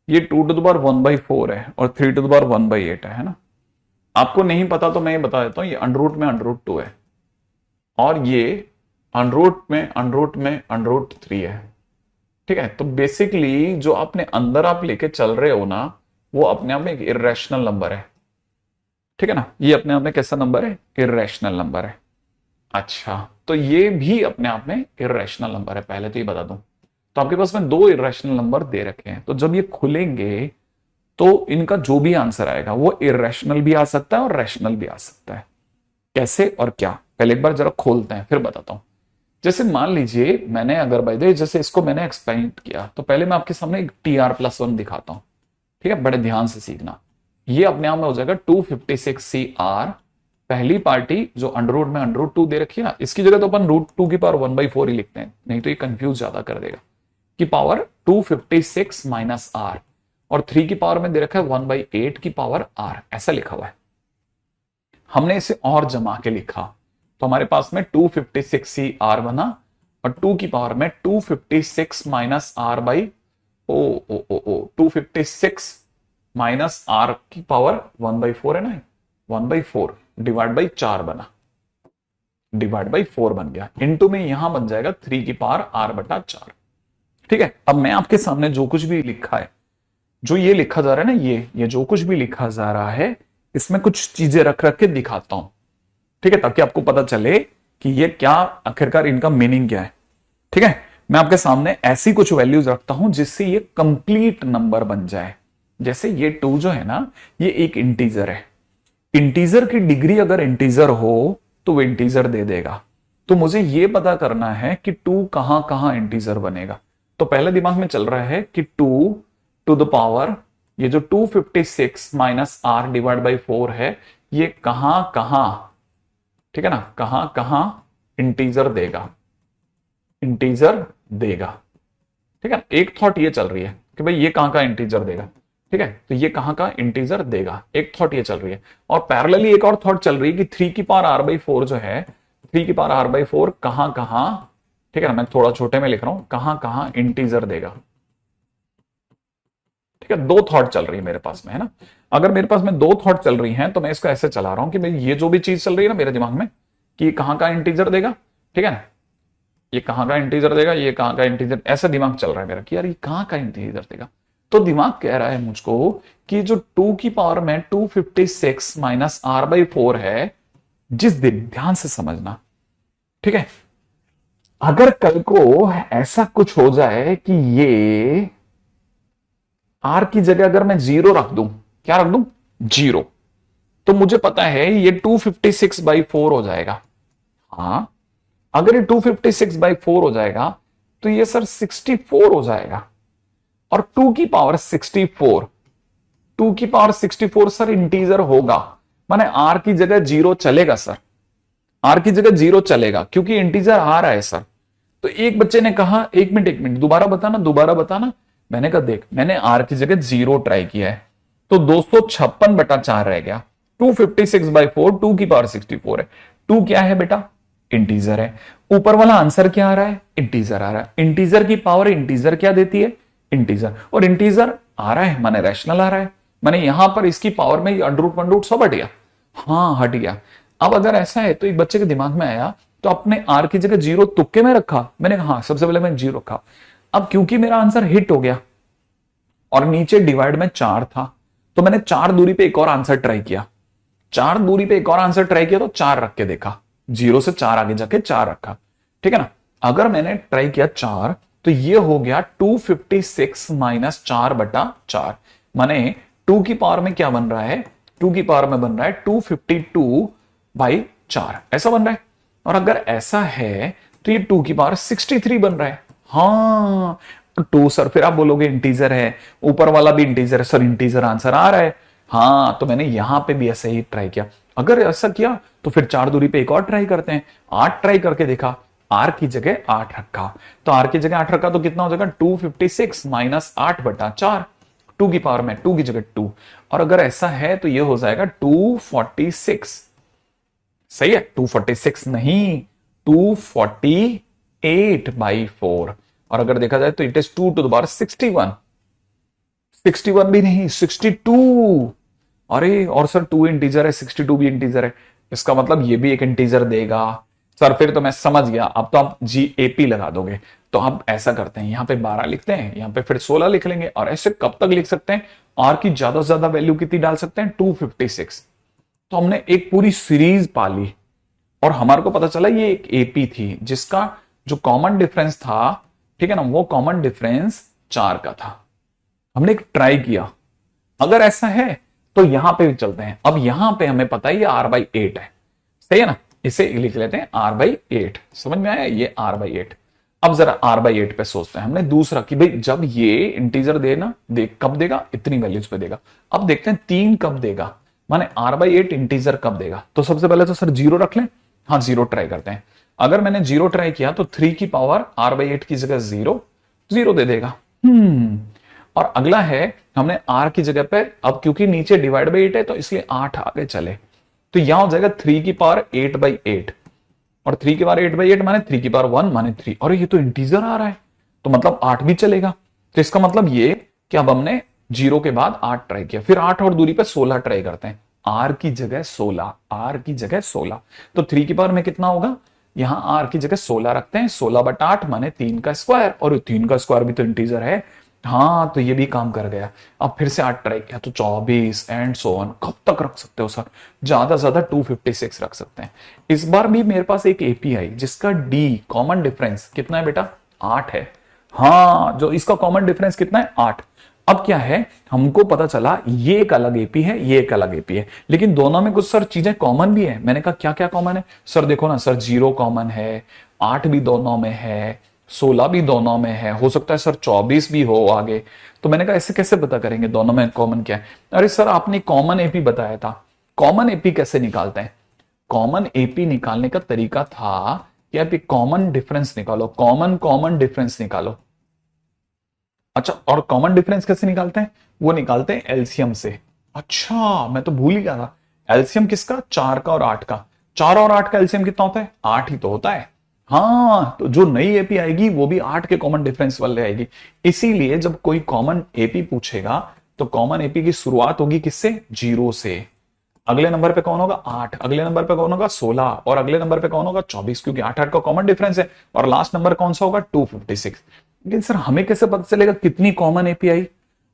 ये 2 to the power 1/4 है और 3 to the power 1/8 है ना। आपको नहीं पता तो मैं ये बता देता हूं, ये अंडरूट में √2 है और ये अंडरूट में √3 है। ठीक है, तो बेसिकली जो आपने अंदर आप लेके चल रहे हो ना, वो अपने आप में एक इरेशनल नंबर है। ठीक है ना, ये अपने आप में कैसा नंबर है? इरेशनल नंबर है। अच्छा, तो ये भी अपने आप में इरेशनल नंबर है, पहले तो ये बता दूं। तो आपके पास में 2 इरेशनल नंबर दे रखे हैं, तो जब ये खुलेंगे तो इनका जो भी आंसर आएगा वो इरेशनल भी आ सकता है और रैशनल भी आ सकता है। कैसे और क्या, पहले एक बार जरा खोलते हैं फिर बताता हूं। जैसे मान लीजिए मैंने अगर बाय द वे जैसे इसको मैंने एक्सपेंड किया, तो पहले मैं आपके सामने एक TR+1 दिखाता हूं, ठीक है, बड़े ध्यान से सीखना। ये अपने आप में हो जाएगा 256CR, पहली पार्टी जो अंडर रूट में अंडर रूट 2 दे रखी है ना, इसकी जगह तो अपन √2 की पावर 1/4 ही लिखते हैं, नहीं तो ये कंफ्यूज ज्यादा कर देगा। की पावर 256 माइनस R, और 3 की पावर में दे रखा है 1/8 की पावर R, ऐसा लिखा हुआ है। हमने इसे और जमा के लिखा तो हमारे पास में 256CR बना, और 2 की पावर में 256 माइनस R बाई ओ ओ ओ ओ 256 माइनस R की पावर 1/4 है ना, 1/4 डिवाइड बाई 4 बना, डिवाइड बाई 4 बन गया, इनटू में यहां बन जाएगा 3 की पावर R/4। ठीक है, अब मैं आपके सामने जो कुछ भी लिखा है, जो ये लिखा जा रहा है ना, ये जो कुछ भी लिखा जा रहा है, इसमें कुछ चीजें रख रख के दिखाता हूं, ठीक है, ताकि आपको पता चले कि ये क्या आखिरकार इनका मीनिंग क्या है। ठीक है, मैं आपके सामने ऐसी कुछ वैल्यूज रखता हूं जिससे ये कंप्लीट नंबर बन जाए। जैसे ये 2 जो है ना, ये एक इंटीजर है, इंटीजर की डिग्री अगर इंटीजर हो तो वो इंटीजर दे देगा। तो मुझे ये पता करना है कि 2 कहां कहां इंटीजर बनेगा। तो पहले दिमाग में चल रहा है कि 2 टू द पावर, ये जो 256 माइनस R डिवाइड बाई 4 है, ये कहां कहां, ठीक है ना, कहां कहां इंटीजर देगा, इंटीजर देगा। ठीक है, एक थॉट ये चल रही है कि भाई ये कहां का इंटीजर देगा, ठीक है, तो ये कहां का इंटीजर देगा, एक थॉट ये चल रही है। और पैरेलली एक और थॉट चल रही है कि 3 की पावर R/4 जो है, 3 की पावर R/4 कहां कहां, ठीक है ना, मैं थोड़ा छोटे में लिख रहा हूं, कहां कहां इंटीजर देगा। ठीक है, 2 थॉट चल रही है मेरे पास में, है ना। अगर मेरे पास में 2 थॉट चल रही हैं तो मैं इसको ऐसे चला रहा हूं कि भाई ये जो भी चीज चल रही है ना मेरे दिमाग में कि कहां का इंटीजर देगा, ठीक है ना, ये कहां का इंटीजर देगा, ये कहां का इंटीजर, ऐसा दिमाग चल रहा है मेरा कि यार ये कहां का इंटीजर देगा। तो दिमाग कह रहा है मुझको कि जो 2 की पावर में 256 माइनस R/4 है, जिस दिन, ध्यान से समझना, ठीक है, अगर कल को ऐसा कुछ हो जाए कि ये R की जगह अगर मैं 0 रख दूं, क्या रख दूं, 0, तो मुझे पता है ये 256/4 हो जाएगा। हाँ, अगर ये 256/4 हो जाएगा तो ये सर 64 हो जाएगा, और 2 की पावर 64, 2 की पावर 64 सर इंटीजर होगा, माने R की जगह 0 चलेगा सर, R की जगह 0 चलेगा क्योंकि इंटीजर आ रहा है सर। तो एक बच्चे ने कहा, एक मिनट दोबारा बताना, दोबारा बताना। मैंने कहा देख, मैंने R की जगह 0 ट्राई किया है तो 256/4 रह गया, 256/4 2 की पावर 64 है, 2 क्या है बेटा, इंटीजर है। ऊपर वाला आंसर क्या आ रहा है, इंटीजर आ रहा है। इंटीजर की पावर इंटीजर क्या देती है, इंटीजर, और इंटीजर आ रहा है माने रैशनल आ रहा है, माने यहां पर इसकी पावर में अंडर रूट सब हट गया, हाँ हट गया। अब अगर ऐसा है तो एक बच्चे के दिमाग में आया तो अपने R की जगह 0 तुक्के में रखा, मैंने कहा हाँ, सबसे पहले मैं 0 रखा। अब क्योंकि मेरा आंसर हिट हो गया और नीचे डिवाइड में 4 था, तो मैंने 4 दूरी पे एक और आंसर ट्राई किया, 4 दूरी पे एक और आंसर ट्राई किया तो 4 रख के देखा, 0 से 4 आगे जाके 4 रखा, ठीक है ना। अगर मैंने ट्राई किया 4 तो ये हो गया 256 माइनस 4/4, माने 2 की पावर में क्या बन रहा है, 2 की पावर में बन रहा है 252/4, ऐसा बन रहा है। और अगर ऐसा है तो ये 2 की पावर 63 बन रहा है। हाँ, 2 सर, फिर आप बोलोगे इंटीजर है, ऊपर वाला भी इंटीजर है सर, इंटीजर आंसर आ रहा है। हाँ, तो मैंने यहां पे भी ऐसे ही ट्राई किया। अगर ऐसा किया तो फिर 4 दूरी पे एक और ट्राई करते हैं, 8 ट्राई करके देखा, R की जगह 8 रखा, तो R की जगह 8 रखा तो कितना हो जाएगा, 256 माइनस 8/4, 2 की पावर में 2 की जगह 2, और अगर ऐसा है तो ये हो जाएगा 246, सही है, 246 नहीं, 248/4, और अगर देखा जाए तो it is 2 to the power 61, 61 भी नहीं, 62। अरे और सर 2 इंटीजर है, 62 भी इंटीजर है, इसका मतलब ये भी एक इंटीजर देगा सर। फिर तो मैं समझ गया, अब तो आप GAP लगा दोगे। तो आप ऐसा करते हैं, यहां पे 12 लिखते हैं, यहां पे फिर 16 लिख लेंगे, और ऐसे कब तक लिख सकते हैं, R की ज्यादा से ज्यादा वैल्यू कितनी डाल सकते हैं, 256। तो हमने एक पूरी सीरीज पाली और हमारे को पता चला ये एक AP थी जिसका जो कॉमन डिफरेंस था, ठीक है ना, वो कॉमन डिफरेंस 4 का था। हमने एक ट्राई किया, अगर ऐसा है तो यहां पे भी चलते हैं। अब यहां पे हमें पता है ये r/8 है, सही है ना, इसे लिख लेते हैं r/8। समझ में आया, ये r/8। अब जरा r/8 पे सोचते हैं हमने दूसरा कि भाई जब ये इंटीजर देना कब देगा, इतनी वैल्यूज पे देगा। अब देखते हैं 3 कब देगा, माने r/8 इंटीजर कब देगा। तो सबसे पहले तो सर 0 रख लें। हाँ 0 ट्राई करते हैं। अगर मैंने 0 ट्राई किया तो 3 की पावर r/8 की जगह 0 0 दे देगा। और अगला है, हमने r की जगह पे, अब क्योंकि नीचे डिवाइड बाई 8 है तो इसलिए 8 आगे चले, तो यहां हो जाएगा 3 की पावर 8/8। और 3 की पावर 8/8 माने 3 की पावर 1 माने 3। और ये तो इंटीजर आ रहा है, तो मतलब 8 भी चलेगा। तो इसका मतलब ये कि अब हमने 0 के बाद 8 ट्राई किया, फिर 8 और दूरी पे 16 ट्राई करते हैं। r की जगह 16, r की जगह 16, तो 3 की पावर में कितना होगा, यहां r की जगह 16 रखते हैं, 16/8 माने 3 का स्क्वायर, और 3 का स्क्वायर भी तो इंटीजर है। हाँ तो ये भी काम कर गया। अब फिर से 8 ट्राई किया तो 24 एंड सो ऑन। कब तक रख सकते हो सर, ज्यादा से ज्यादा 256 रख सकते हैं। इस बार भी मेरे पास एक एपीआई जिसका डी कॉमन डिफरेंस कितना है बेटा, 8 है। हाँ जो इसका कॉमन डिफरेंस कितना है, 8। अब क्या है, हमको पता चला ये एक अलग एपी है, ये एक अलग एपी है, लेकिन दोनों में कुछ सर चीजें कॉमन भी है। मैंने कहा क्या क्या कॉमन है सर, देखो ना सर 0 कॉमन है, 8 भी दोनों में है, 16 भी दोनों में है, हो सकता है सर 24 भी हो आगे। तो मैंने कहा ऐसे कैसे पता करेंगे दोनों में कॉमन क्या है। अरे सर आपने कॉमन एपी बताया था, कॉमन एपी कैसे निकालते हैं। कॉमन एपी निकालने का तरीका था कि आप एक कॉमन डिफरेंस निकालो, कॉमन कॉमन डिफरेंस निकालो। अच्छा, और कॉमन डिफरेंस कैसे निकालते हैं, वो निकालते हैं एलसीएम से। अच्छा मैं तो भूल ही गया था, एलसीएम किसका, 4 का और 8 का। 4 और 8 का एलसीएम कितना होता है, 8 ही तो होता है। हाँ तो जो नई एपी आएगी वो भी 8 के कॉमन डिफरेंस वाले आएगी। इसीलिए जब कोई कॉमन एपी पूछेगा तो कॉमन एपी की शुरुआत होगी किससे, 0 से। अगले नंबर पे कौन होगा, 8, अगले नंबर पे कौन होगा, 16, और अगले नंबर पे कौन होगा, 24, क्योंकि 8 8 का कॉमन डिफरेंस है। और लास्ट नंबर कौन सा होगा, 256। लेकिन सर हमें कैसे पता चलेगा कितनी कॉमन एपी आई।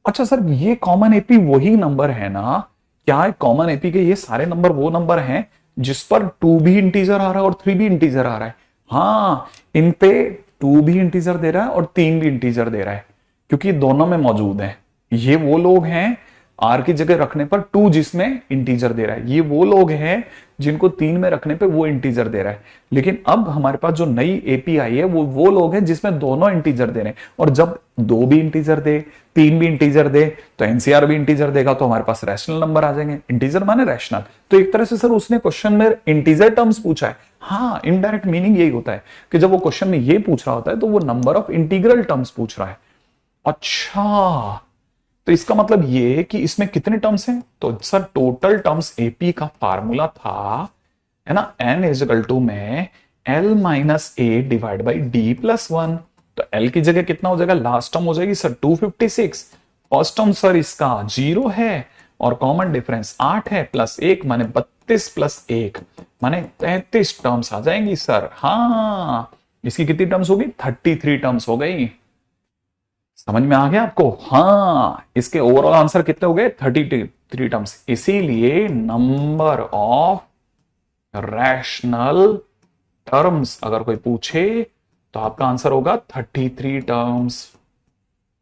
अच्छा सर ये कॉमन एपी वही नंबर है ना, क्या है कॉमन एपी के ये सारे नंबर वो नंबर हैं जिस पर 2 भी इंटीजर आ रहा है और 3 भी इंटीजर आ रहा है। हाँ इन पे 2 भी इंटीजर दे रहा है और 3 भी इंटीजर दे रहा है, क्योंकि दोनों में मौजूद है। ये वो लोग हैं आर की जगह रखने पर 2 जिसमें इंटीजर दे रहा है, ये वो लोग हैं जिनको 3 में रखने पे वो इंटीजर दे रहा है। लेकिन अब हमारे पास जो नई एपीआई है वो लोग हैं जिसमें दोनों इंटीजर दे रहे हैं। और जब 2 भी इंटीजर दे, 3 भी इंटीजर दे, तो एनसीआर भी इंटीजर देगा, तो हमारे पास रैशनल नंबर आ जाएंगे। इंटीजर माने रैशनल। तो एक तरह से सर उसने क्वेश्चन में इंटीजर टर्म्स पूछा है। हाँ इनडायरेक्ट मीनिंग यही होता है कि जब वो क्वेश्चन में ये पूछ रहा होता है तो वो नंबर ऑफ इंटीग्रल टर्म्स पूछ रहा है। अच्छा तो इसका मतलब ये कि इसमें कितने टर्म्स हैं, तो सर टोटल टर्म्स एपी का फार्मूला था, है ना, n इज इक्वल टू में l minus A divide by D plus 1। तो l की जगह कितना हो जाएगा, लास्ट टर्म हो जाएगी सर 256। फर्स्ट टर्म सर इसका 0 है और कॉमन डिफरेंस 8 है, प्लस 1 माने 32 प्लस 1 माने 33 टर्म्स आ जाएंगी सर। हाँ इसकी कितनी टर्म्स होगी, 33 टर्म्स हो गई। समझ में आ गया आपको, हाँ इसके ओवरऑल आंसर कितने हो गए, 33 टर्म्स। इसीलिए नंबर ऑफ रैशनल टर्म्स अगर कोई पूछे तो आपका आंसर होगा 33 टर्म्स।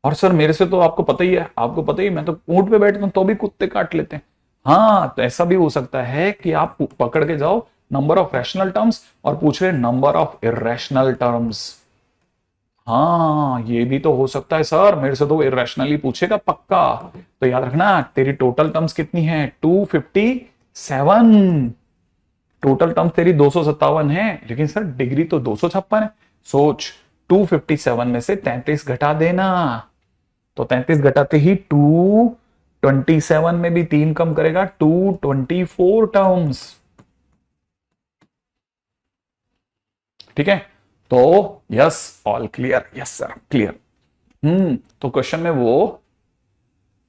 और सर मेरे से तो आपको पता ही है, आपको पता ही, मैं तो ऊंट पे बैठता हूं तो भी कुत्ते काट लेते हैं। हाँ तो ऐसा भी हो सकता है कि आप पकड़ के जाओ नंबर ऑफ रैशनल टर्म्स और पूछ रहे नंबर ऑफ इरेशनल टर्म्स। हाँ ये भी तो हो सकता है सर, मेरे से तो इरेशनली पूछेगा पक्का। तो याद रखना तेरी टोटल टर्म्स कितनी है, 257। टोटल टर्म्स तेरी 257 है, लेकिन सर डिग्री तो 256 है। सोच 257 में से 33 घटा देना, तो 33 घटाते ही 227 में भी 3 कम करेगा, 224 टर्म्स। ठीक है, तो yes all clear, yes sir clear. तो क्वेश्चन में वो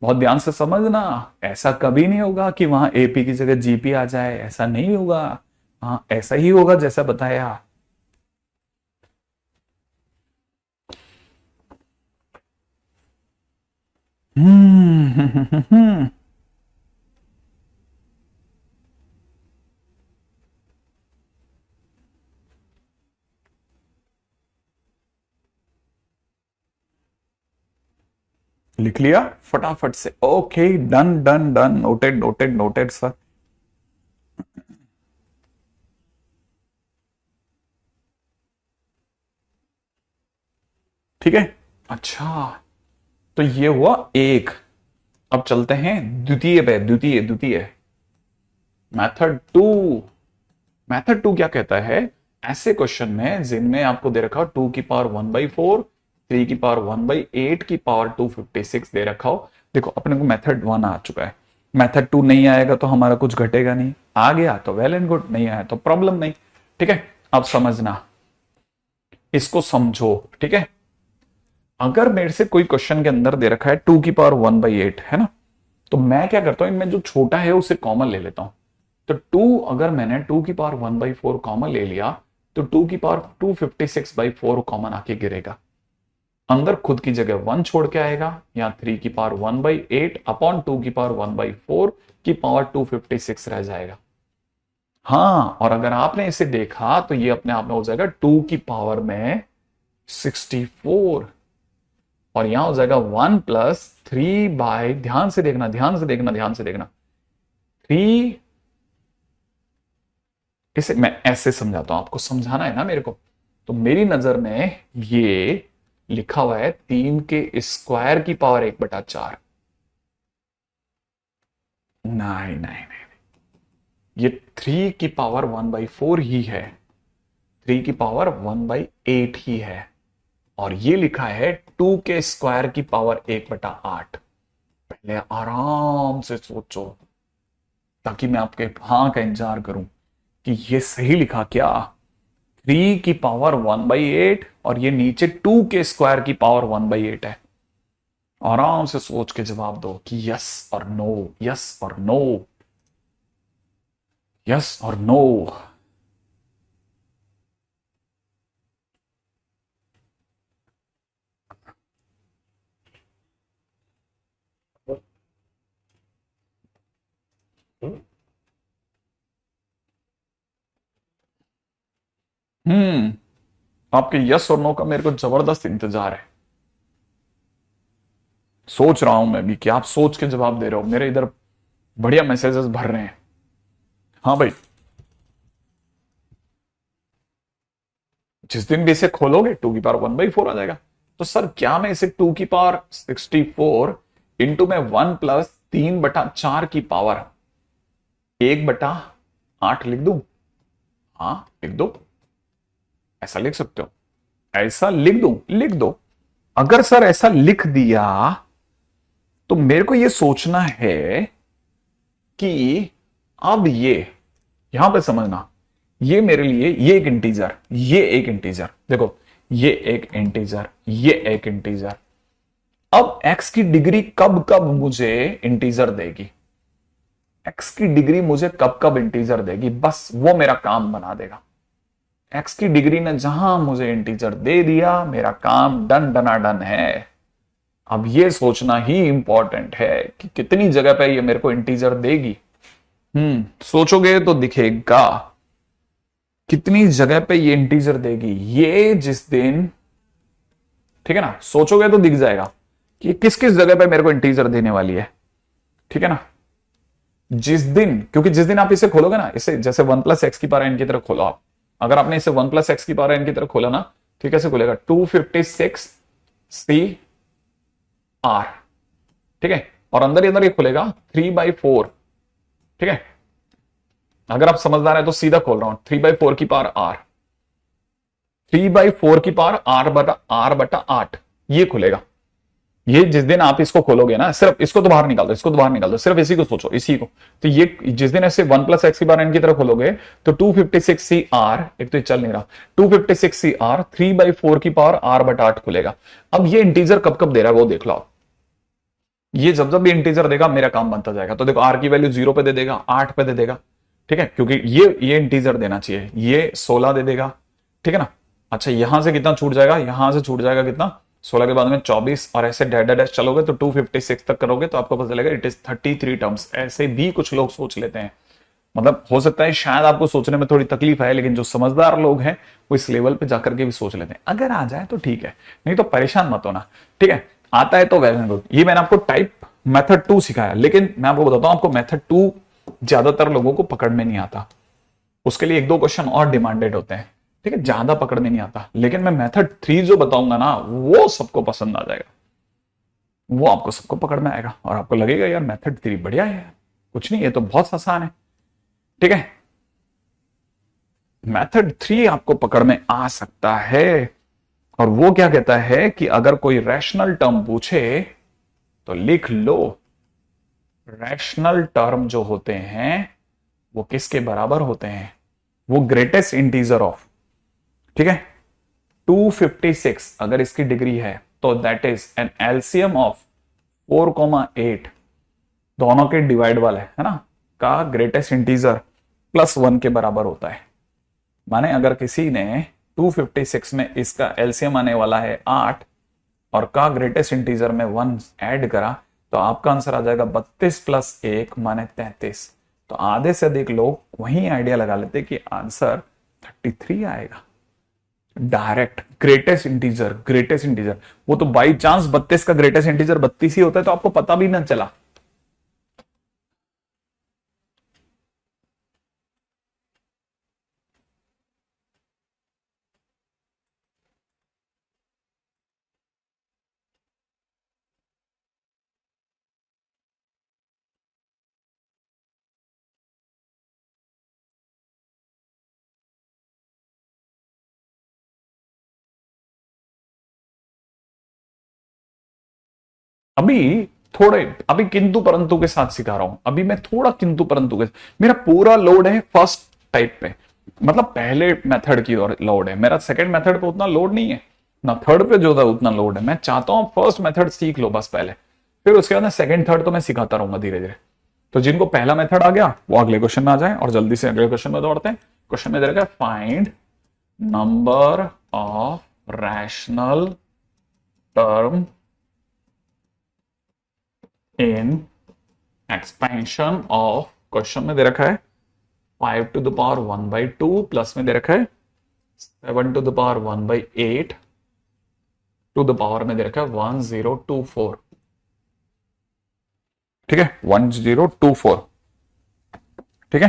बहुत ध्यान से समझना, ऐसा कभी नहीं होगा कि वहां एपी की जगह जीपी आ जाए, ऐसा नहीं होगा। हाँ ऐसा ही होगा जैसा बताया। हम्म लिख लिया फटाफट से। Okay, done done done, noted noted noted sir. ठीक है, अच्छा तो ये हुआ एक। अब चलते हैं द्वितीय पे, द्वितीय द्वितीय मेथड टू। मेथड टू क्या कहता है, ऐसे क्वेश्चन में जिनमें आपको दे रखा हो 2^4, 3^1/8 की पावर 256 दे रखा हो। देखो अपने को मेथड वन आ चुका है, मेथड टू नहीं आएगा तो हमारा कुछ घटेगा नहीं, आ गया तो वेल एंड गुड, नहीं आया तो प्रॉब्लम नहीं। ठीक है, अब समझना, इसको समझो। ठीक है, अगर मेरे से कोई क्वेश्चन के अंदर दे रखा है 2^1/8 है ना, तो मैं क्या करता हूं, इनमें जो छोटा है उसे कॉमन ले लेता हूं। तो 2 अगर मैंने 2^1/4 कॉमन ले लिया तो 256/4 कॉमन आके गिरेगा, अंदर खुद की जगह 1 छोड़ के आएगा, या 3^1/8 अपॉन 2^1/4 की पावर 256 रह जाएगा। हाँ, और अगर आपने इसे देखा तो ये अपने आप में हो जाएगा 2 की पावर में 64, और यहां हो जाएगा 1 + 3 ध्यान से देखना ध्यान से देखना ध्यान से देखना 3। इसे मैं ऐसे समझाता हूं, आपको समझाना है ना मेरे को। तो मेरी नजर में ये लिखा हुआ है 3 के स्क्वायर की पावर 1/4। नहीं नहीं नहीं, ये 3 की पावर 1/4 ही है, 3 की पावर 1/8 ही है, और ये लिखा है 2 के स्क्वायर की पावर 1/8। पहले आराम से सोचो ताकि मैं आपके हाँ का इंतजार करूं कि ये सही लिखा क्या। 3 की पावर 1/8 और ये नीचे 2 के स्क्वायर की पावर 1/8 है। आराम से सोच के जवाब दो कि यस और नो, यस और नो, यस और नो। आपके यस और नो का मेरे को जबरदस्त इंतजार है। सोच रहा हूं मैं भी कि आप सोच के जवाब दे रहे हो, मेरे इधर बढ़िया मैसेजेस भर रहे हैं। हाँ भाई, जिस दिन भी इसे खोलोगे 2^1/4 आ जाएगा। तो सर क्या मैं इसे 2^64 इंटू में 1 + 3/4 की पावर 1/8 लिख दूं? हाँ लिख दो, ऐसा लिख सकते हो, ऐसा लिख दूं? लिख दो। अगर सर ऐसा लिख दिया तो मेरे को यह सोचना है कि अब ये यहां पे समझना, ये मेरे लिए ये एक इंटीजर, ये एक इंटीजर, देखो ये एक इंटीजर, ये एक इंटीजर। अब x की डिग्री कब कब मुझे इंटीजर देगी, x की डिग्री मुझे कब कब इंटीजर देगी, बस वो मेरा काम बना देगा। x की डिग्री ने जहां मुझे इंटीजर दे दिया, मेरा काम डन डना डन है। अब ये सोचना ही इंपॉर्टेंट है कि कितनी जगह पे ये मेरे को इंटीजर देगी। सोचोगे तो दिखेगा कितनी जगह पे ये इंटीजर देगी। ये जिस दिन, ठीक है ना, सोचोगे तो दिख जाएगा कि किस किस जगह पे मेरे को इंटीजर देने वाली है। ठीक है ना, जिस दिन, क्योंकि जिस दिन आप इसे खोलोगे ना, इसे जैसे 1 + x की पावर n की तरह खोलो आप, अगर आपने इसे 1 + x की पावर n की तरह खोला ना, तो कैसे खुलेगा 256 C R। ठीक है, और अंदर ही अंदर ये खुलेगा 3/4। ठीक है, अगर आप समझदार है तो सीधा खोल रहा हूं, 3/4 की पावर R, 3/4 की पावर R/8 ये खुलेगा। ये जिस दिन आप इसको खोलोगे ना, सिर्फ इसको तो बाहर निकाल दो, इसको तो बाहर निकाल दो, सिर्फ इसी को सोचो, इसी को। तो ये जिस दिन ऐसे 1 + x की पावर n की तरह खोलोगे तो 256 CR, एक तो चल नहीं रहा, 256 CR 3/4 की पावर R/8 खुलेगा। अब ये इंटीजर कब कब दे रहा है वो देख लो आप। ये जब जब भी इंटीजर देगा मेरा काम बनता जाएगा। तो देखो R की वैल्यू 0 पे दे देगा, 8 पे दे देगा। ठीक है, क्योंकि ये इंटीजर देना चाहिए, ये 16 दे देगा। ठीक है ना, अच्छा यहां से कितना छूट जाएगा, यहां से छूट जाएगा कितना, 16 के बाद में 24, और ऐसे डैश डैश चलोगे तो 256 तक करोगे तो आपको पता चलेगा इट इज 33 टर्म्स। ऐसे भी कुछ लोग सोच लेते हैं, मतलब हो सकता है शायद आपको सोचने में थोड़ी तकलीफ है, लेकिन जो समझदार लोग हैं वो इस लेवल पे जाकर के भी सोच लेते हैं। अगर आ जाए तो ठीक है, नहीं तो परेशान मत होना। ठीक है, आता है तो वेल एंड गुड। ये मैंने आपको टाइप मेथड 2 सिखाया, लेकिन मैं आपको बताता हूं आपको मेथड 2 ज्यादातर लोगों को पकड़ में नहीं आता। उसके लिए एक दो क्वेश्चन और डिमांडेड होते हैं, ठीक है, ज्यादा पकड़ में नहीं आता। लेकिन मैं मेथड 3 जो बताऊंगा ना वो सबको पसंद आ जाएगा, वो आपको सबको पकड़ में आएगा और आपको लगेगा यार मेथड 3 बढ़िया है यार, कुछ नहीं ये तो बहुत आसान है। ठीक है, मेथड 3 आपको पकड़ में आ सकता है और वो क्या कहता है कि अगर कोई रैशनल टर्म पूछे तो लिख लो, रैशनल टर्म जो होते हैं वो किसके बराबर होते हैं, वो ग्रेटेस्ट इंटीजर ऑफ, ठीक है, 256 अगर इसकी डिग्री है तो that is an LCM of 4,8 दोनों के डिवाइड वाले है ना का ग्रेटेस्ट इंटीजर +1 के बराबर होता है। माने अगर किसी ने 256 में इसका एलसीएम आने वाला है 8 और का ग्रेटेस्ट इंटीजर में 1 ऐड करा तो आपका आंसर आ जाएगा 32 + 1 माने 33। तो आधे से अधिक लोग वही आइडिया लगा लेते कि आंसर 33 आएगा। Direct greatest integer, greatest integer, वो तो बाई चांस 32 का ग्रेटेस्ट इंटीजर 32 ही होता है तो आपको पता भी ना चला। अभी थोड़े अभी किंतु परंतु के साथ सिखा रहा हूं, अभी मैं थोड़ा किंतु परंतु के, मेरा पूरा लोड है फर्स्ट टाइप पे, मतलब पहले मेथड की लोड है मेरा, सेकंड मेथड पे उतना लोड नहीं है ना, थर्ड पे जो था उतना लोड है। मैं चाहता हूं फर्स्ट मेथड सीख लो बस पहले, फिर उसके बाद सेकंड थर्ड तो मैं सिखाता रहूंगा धीरे धीरे। तो जिनको पहला मेथड आ गया वो अगले क्वेश्चन में आ जाए और जल्दी से अगले क्वेश्चन में दौड़ते हैं। क्वेश्चन में दे रखा है find number of rational term in expansion of, question में दे रखा है 5⁻1/2 प्लस में दे रखा है 7⁻1/8 टू द पावर में दे रखा है 1024। ठीक है 1024, ठीक है।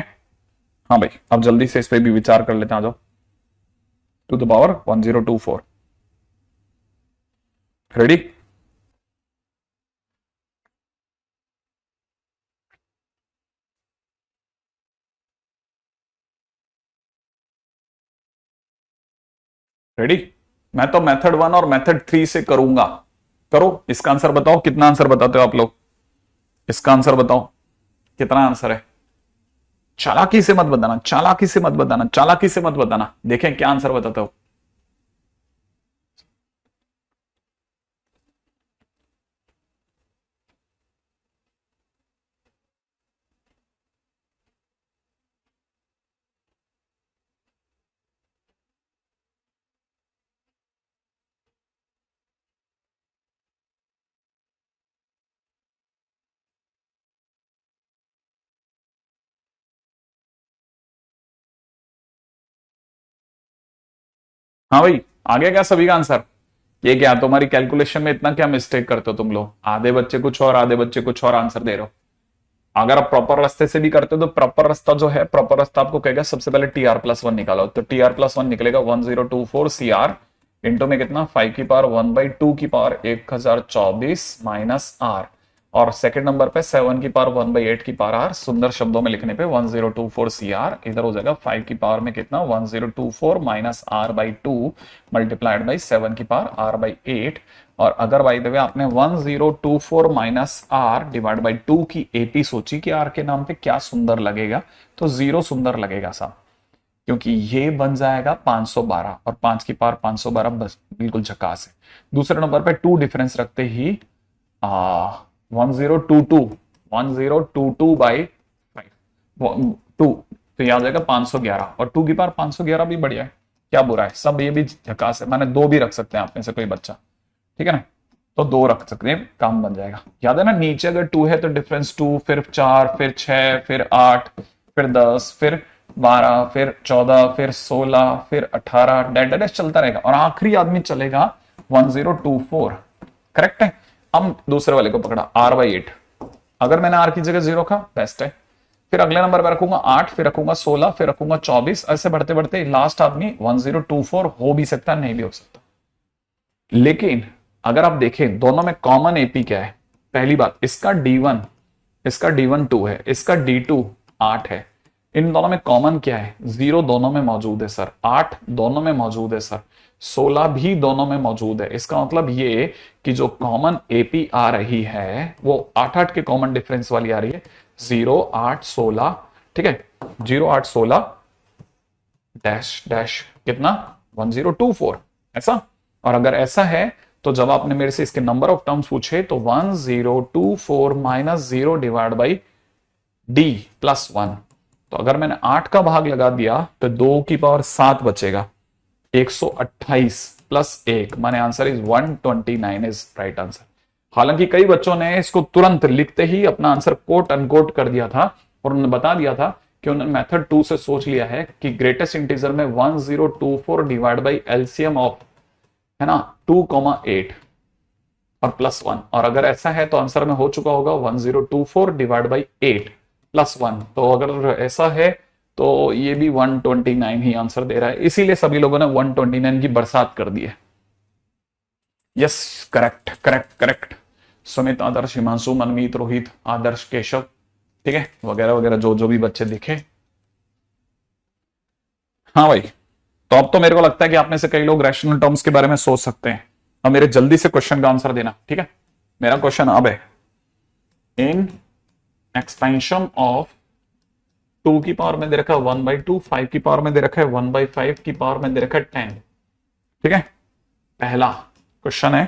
हाँ भाई अब जल्दी से इस पे भी विचार कर लेते हैं, आ जाओ। To the power 1024, ready? Ready? मैं तो मेथड 1 और मेथड 3 से करूंगा, करो। इसका आंसर बताओ, कितना आंसर बताते हो आप लोग? इसका आंसर बताओ कितना आंसर है। चालाकी से मत बताना, चालाकी से मत बताना, चालाकी से मत बताना, देखें क्या आंसर बताते हो। हाँ भाई आ गया क्या सभी का आंसर? ये क्या तुम्हारी कैलकुलेशन में इतना क्या मिस्टेक करते हो तुम लोग? आधे बच्चे कुछ और, आधे बच्चे कुछ और आंसर दे रहे हो। अगर आप प्रॉपर रास्ते से भी करते हो तो प्रॉपर रास्ता जो है, प्रॉपर रास्ता आपको कहेगा सबसे पहले TR+1 निकालो, तो TR+1 निकलेगा 1024 CR इंटू में कितना 5⁻1/2 1024 -R, और सेकंड नंबर पे 7⁻1/8 सुंदर शब्दों में लिखने पे 1024 CR, इधर हो जाएगा 5 की पावर में कितना 1024 -R/2 मल्टीप्लाइड बाई 7⁻R/8। और अगर बाई द वे आपने 1024 -R डिवाइड बाई 2 की AP सोची कि R के नाम पे क्या सुंदर लगेगा, तो 0 सुंदर लगेगा साहब, क्योंकि ये बन जाएगा 512 और 5 की पावर 512 बस बिल्कुल झकास है। दूसरे नंबर पे 2 डिफरेंस रखते ही 1022 बाई 2 तो यह आ जाएगा 511, और 2 की पावर 511 भी बढ़िया है, क्या बुरा है, सब ये भी झकास है। माने 2 भी रख सकते हैं आप में से कोई बच्चा, ठीक है ना, तो 2 रख सकते हैं, काम बन जाएगा। याद है ना, नीचे अगर 2 है तो डिफरेंस 2, फिर 4, फिर 6, फिर 8, फिर 10, फिर 12, फिर 14, फिर 16, फिर 18, डेड चलता रहेगा और आखिरी आदमी चलेगा 1024। करेक्ट है? अब दूसरे वाले को पकड़ा r/8, अगर मैंने r की जगह 0 रखा बेस्ट है, फिर अगले नंबर पर रखूंगा 8, फिर रखूंगा 16, फिर रखूंगा 24, ऐसे बढ़ते बढ़ते लास्ट आदमी 1024 हो भी सकता है, नहीं भी हो सकता। लेकिन अगर आप देखें दोनों में कॉमन एपी क्या है, पहली बात इसका D1, इसका D1 2 है, इसका D2 8 है। इन दोनों में कॉमन क्या है, 0 दोनों में मौजूद है सर, 8 दोनों में मौजूद है सर, 16 भी दोनों में मौजूद है। इसका मतलब ये कि जो कॉमन एपी आ रही है वो 8 के कॉमन डिफरेंस वाली आ रही है, 0 8 16, ठीक है, 0 8 16 डैश डैश कितना 1024 ऐसा। और अगर ऐसा है तो जब आपने मेरे से इसके नंबर ऑफ टर्म्स पूछे तो 1024 minus 0 divide by D plus 1, तो अगर मैंने 8 का भाग लगा दिया तो 2 की पावर 7 बचेगा, 128 प्लस 1 माने answer is 129 is right answer. हालांकि कई बच्चों ने इसको तुरंत लिखते ही अपना आंसर कोट अनकोट कर दिया था और उन्होंने बता दिया था कि उन्होंने मेथड 2 से सोच लिया है कि ग्रेटेस्ट इंटीजर में 1024 डिवाइड बाई एलसीएम ऑफ है ना 2,8 और प्लस 1, और अगर ऐसा है तो आंसर में हो चुका होगा 1024 डिवाइड बाई 8 प्लस 1, तो अगर ऐसा है तो ये भी 129 ही आंसर दे रहा है, इसीलिए सभी लोगों ने 129 की बरसात कर दी है। Yes correct correct correct, Sumit, Adarsh, Himanshu, Manmeet, Rohit, Adarsh, Keshav, ठीक है, वगैरह वगैरह जो जो भी बच्चे दिखे। हाँ भाई, तो अब तो मेरे को लगता है कि आप में से कई लोग रैशनल टर्म्स के बारे में सोच सकते हैं। अब मेरे जल्दी से क्वेश्चन का आंसर देना, ठीक है। मेरा क्वेश्चन अब है, इन एक्सपेंशन ऑफ 2 की पावर में दे रखा है 1/2, 5 की पावर में दे रखा है 1/5 की पावर में दे रखा है 10, ठीक है। पहला क्वेश्चन है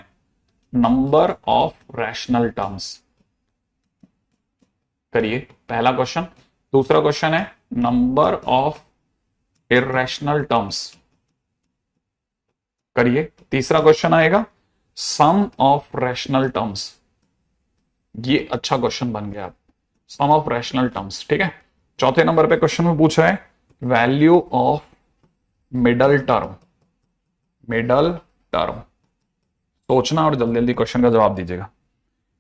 नंबर ऑफ रैशनल टर्म्स, करिए पहला क्वेश्चन। दूसरा क्वेश्चन है नंबर ऑफ इर्रेशनल टर्म्स, करिए। तीसरा क्वेश्चन आएगा सम ऑफ रैशनल टर्म्स, ये अच्छा क्वेश्चन बन गया, सम ऑफ रैशनल टर्म्स, ठीक है। चौथे नंबर पे क्वेश्चन में पूछ रहा है value of middle term, middle term, सोचना और जल्दी जल्दी क्वेश्चन का जवाब दीजिएगा।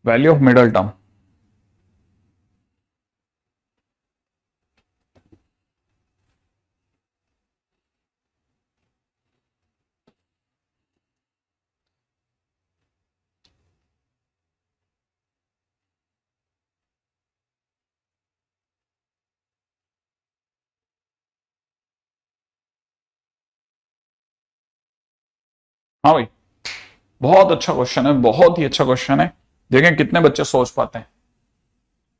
वैल्यू ऑफ मिडल टर्म, हाँ भाई बहुत अच्छा क्वेश्चन है, बहुत ही अच्छा क्वेश्चन है। देखें कितने बच्चे सोच पाते हैं,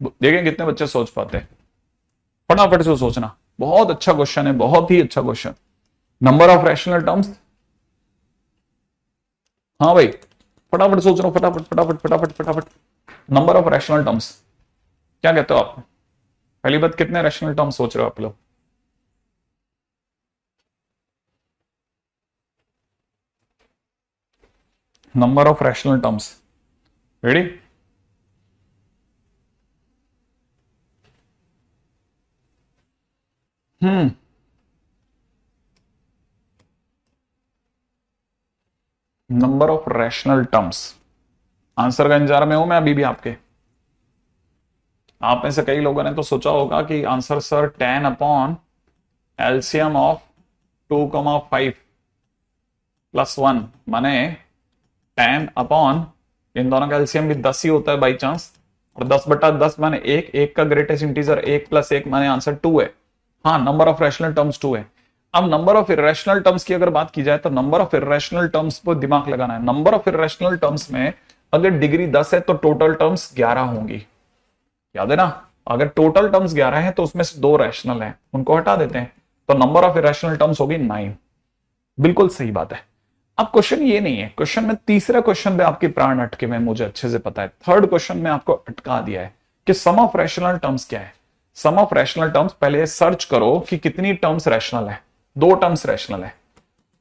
देखें कितने बच्चे सोच पाते हैं, फटाफट से सोचना। बहुत अच्छा क्वेश्चन है, बहुत ही अच्छा question. Number of rational terms, हाँ भाई फटाफट सोच रहा हूं, फटाफट फटाफट फटाफट फटाफट। नंबर ऑफ रैशनल टर्म्स, क्या कहते हो आप? पहली बात कितने रैशनल टर्म्स सोच रहे हो आप लोग? Number of rational terms, ready? Number of rational terms, answer का इंतजार में हूं मैं अभी भी आपके। आप में से कई लोगों ने तो सोचा होगा कि answer sir 10 upon LCM of 2,5 plus 1 माने 10 अपॉन, इन दोनों का एलसीएम भी 10 ही होता है बाई चांस, और 10/10 माने 1, 1 का ग्रेटेस्ट इंटीजर 1 + 1 माने आंसर 2 है। हाँ नंबर ऑफ रैशनल टर्म्स 2 है। अब नंबर ऑफ इर्रेशनल टर्म्स की अगर बात की जाए तो नंबर ऑफ इर्रेशनल टर्म्स पर दिमाग लगाना है। नंबर ऑफ इर्रेशनल टर्म्स में अगर डिग्री 10 है तो टोटल टर्म्स 11 होंगी, याद है ना। अगर टोटल टर्म्स 11 है तो उसमें से 2 रैशनल हैं, उनको हटा देते हैं, तो नंबर ऑफ इर्रेशनल टर्म्स होगी 9। बिल्कुल सही बात है। अब क्वेश्चन ये नहीं है, क्वेश्चन में तीसरा क्वेश्चन पे आपके प्राण अटके में मुझे अच्छे से पता है। थर्ड क्वेश्चन में आपको अटका दिया है कि सम ऑफ रैशनल टर्म्स क्या है। सम ऑफ रैशनल टर्म्स, पहले सर्च करो कि कितनी टर्म्स रैशनल है। 2 टर्म्स रैशनल है,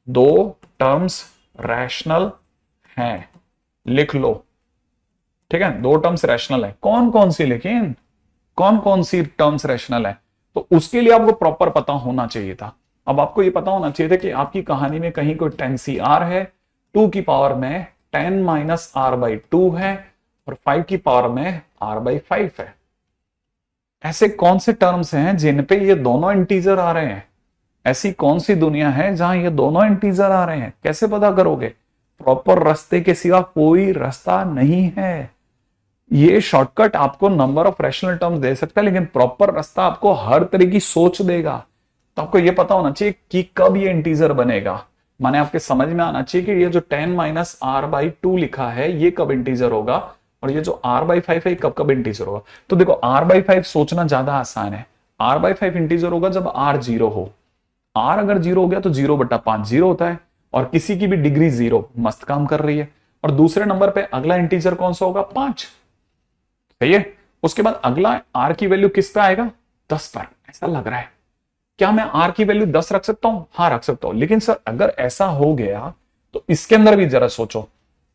2 टर्म्स रैशनल हैं, लिख लो, ठीक है। 2 टर्म्स रैशनल है, कौन कौन सी, लेकिन कौन कौन सी टर्म्स रैशनल है, तो उसके लिए आपको प्रॉपर पता होना चाहिए था। अब आपको यह पता होना चाहिए था कि आपकी कहानी में कहीं कोई 10 CR है, 2 की पावर में 10 - R/2 है, और 5 की पावर में r/5 है। ऐसे कौन से टर्म्स हैं जिन पे ये दोनों इंटीजर आ रहे हैं? ऐसी कौन सी दुनिया है जहां ये दोनों इंटीजर आ रहे हैं? कैसे पता करोगे? प्रॉपर रास्ते के सिवा कोई रास्ता नहीं है। ये शॉर्टकट आपको नंबर ऑफ रैशनल टर्म्स दे सकता है, लेकिन प्रॉपर रास्ता आपको हर तरह की सोच देगा। तो आपको ये पता होना चाहिए कि कब ये इंटीजर बनेगा। माने आपके समझ में आना चाहिए कि ये जो 10 - r/2 लिखा है ये कब इंटीजर होगा, और ये जो r/5 है कब कब इंटीजर होगा। तो देखो r/5 सोचना ज्यादा आसान है। r/5 इंटीजर होगा जब r 0 हो। r अगर 0 हो गया तो 0/5 0 होता है, और किसी की भी डिग्री 0 मस्त काम कर रही है। और दूसरे नंबर पे अगला इंटीजर कौन सा होगा? 5। सही है। उसके बाद अगला r की वैल्यू किस पे आएगा? 10 पर। ऐसा लग रहा है। क्या मैं r की वैल्यू 10 रख सकता हूं? हाँ रख सकता हूं। लेकिन सर अगर ऐसा हो गया तो इसके अंदर भी जरा सोचो,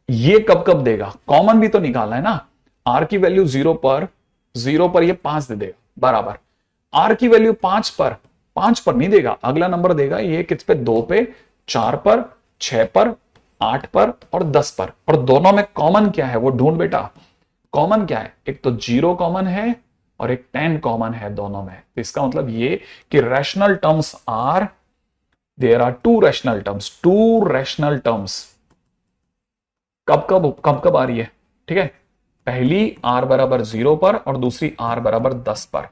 ये कब कब देगा? कॉमन भी तो निकालना है ना। r की वैल्यू 0 पर ये 5 दे देगा बराबर। r की वैल्यू 5 पर नहीं देगा, अगला नंबर देगा ये किस पे? 2 पे, 4 पर, 6 पर, 8 पर और 10 पर। और दोनों में कॉमन क्या है वो ढूंढ बेटा। कॉमन क्या है? एक तो 0 कॉमन है और एक 10 कॉमन है दोनों में। तो इसका मतलब ये कि rational terms are, there are two rational terms. कब कब आ रही है? ठीक है, पहली r बराबर 0 पर और दूसरी r बराबर 10 पर।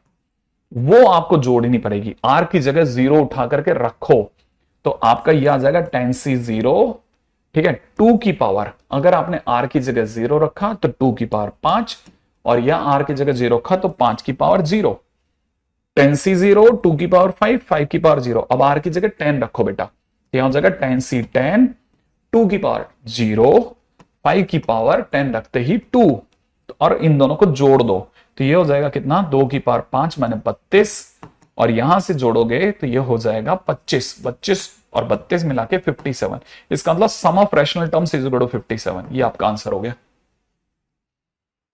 वो आपको जोड़नी पड़ेगी। r की जगह 0 उठा करके रखो तो आपका ये आ जाएगा 10c0। ठीक है, 2 की पावर, अगर आपने r की जगह 0 रखा तो 2 की पावर 5, और या r की जगह 0 रखा तो 5 की पावर 0। 10c0, 2 की पावर 5, 5 की पावर 0। अब r की जगह 10 रखो बेटा, यहां हो जाएगा 10c10, 2 की पावर 0, 5 की पावर 10 रखते ही 2, और इन दोनों को जोड़ दो तो ये हो जाएगा कितना? 2 की पावर 5 माने 32, और यहां से जोड़ोगे तो ये हो जाएगा 25। 25 और 32 मिला के 57। इसका मतलब sum of rational terms is equal to 57। ये आपका आंसर हो गया।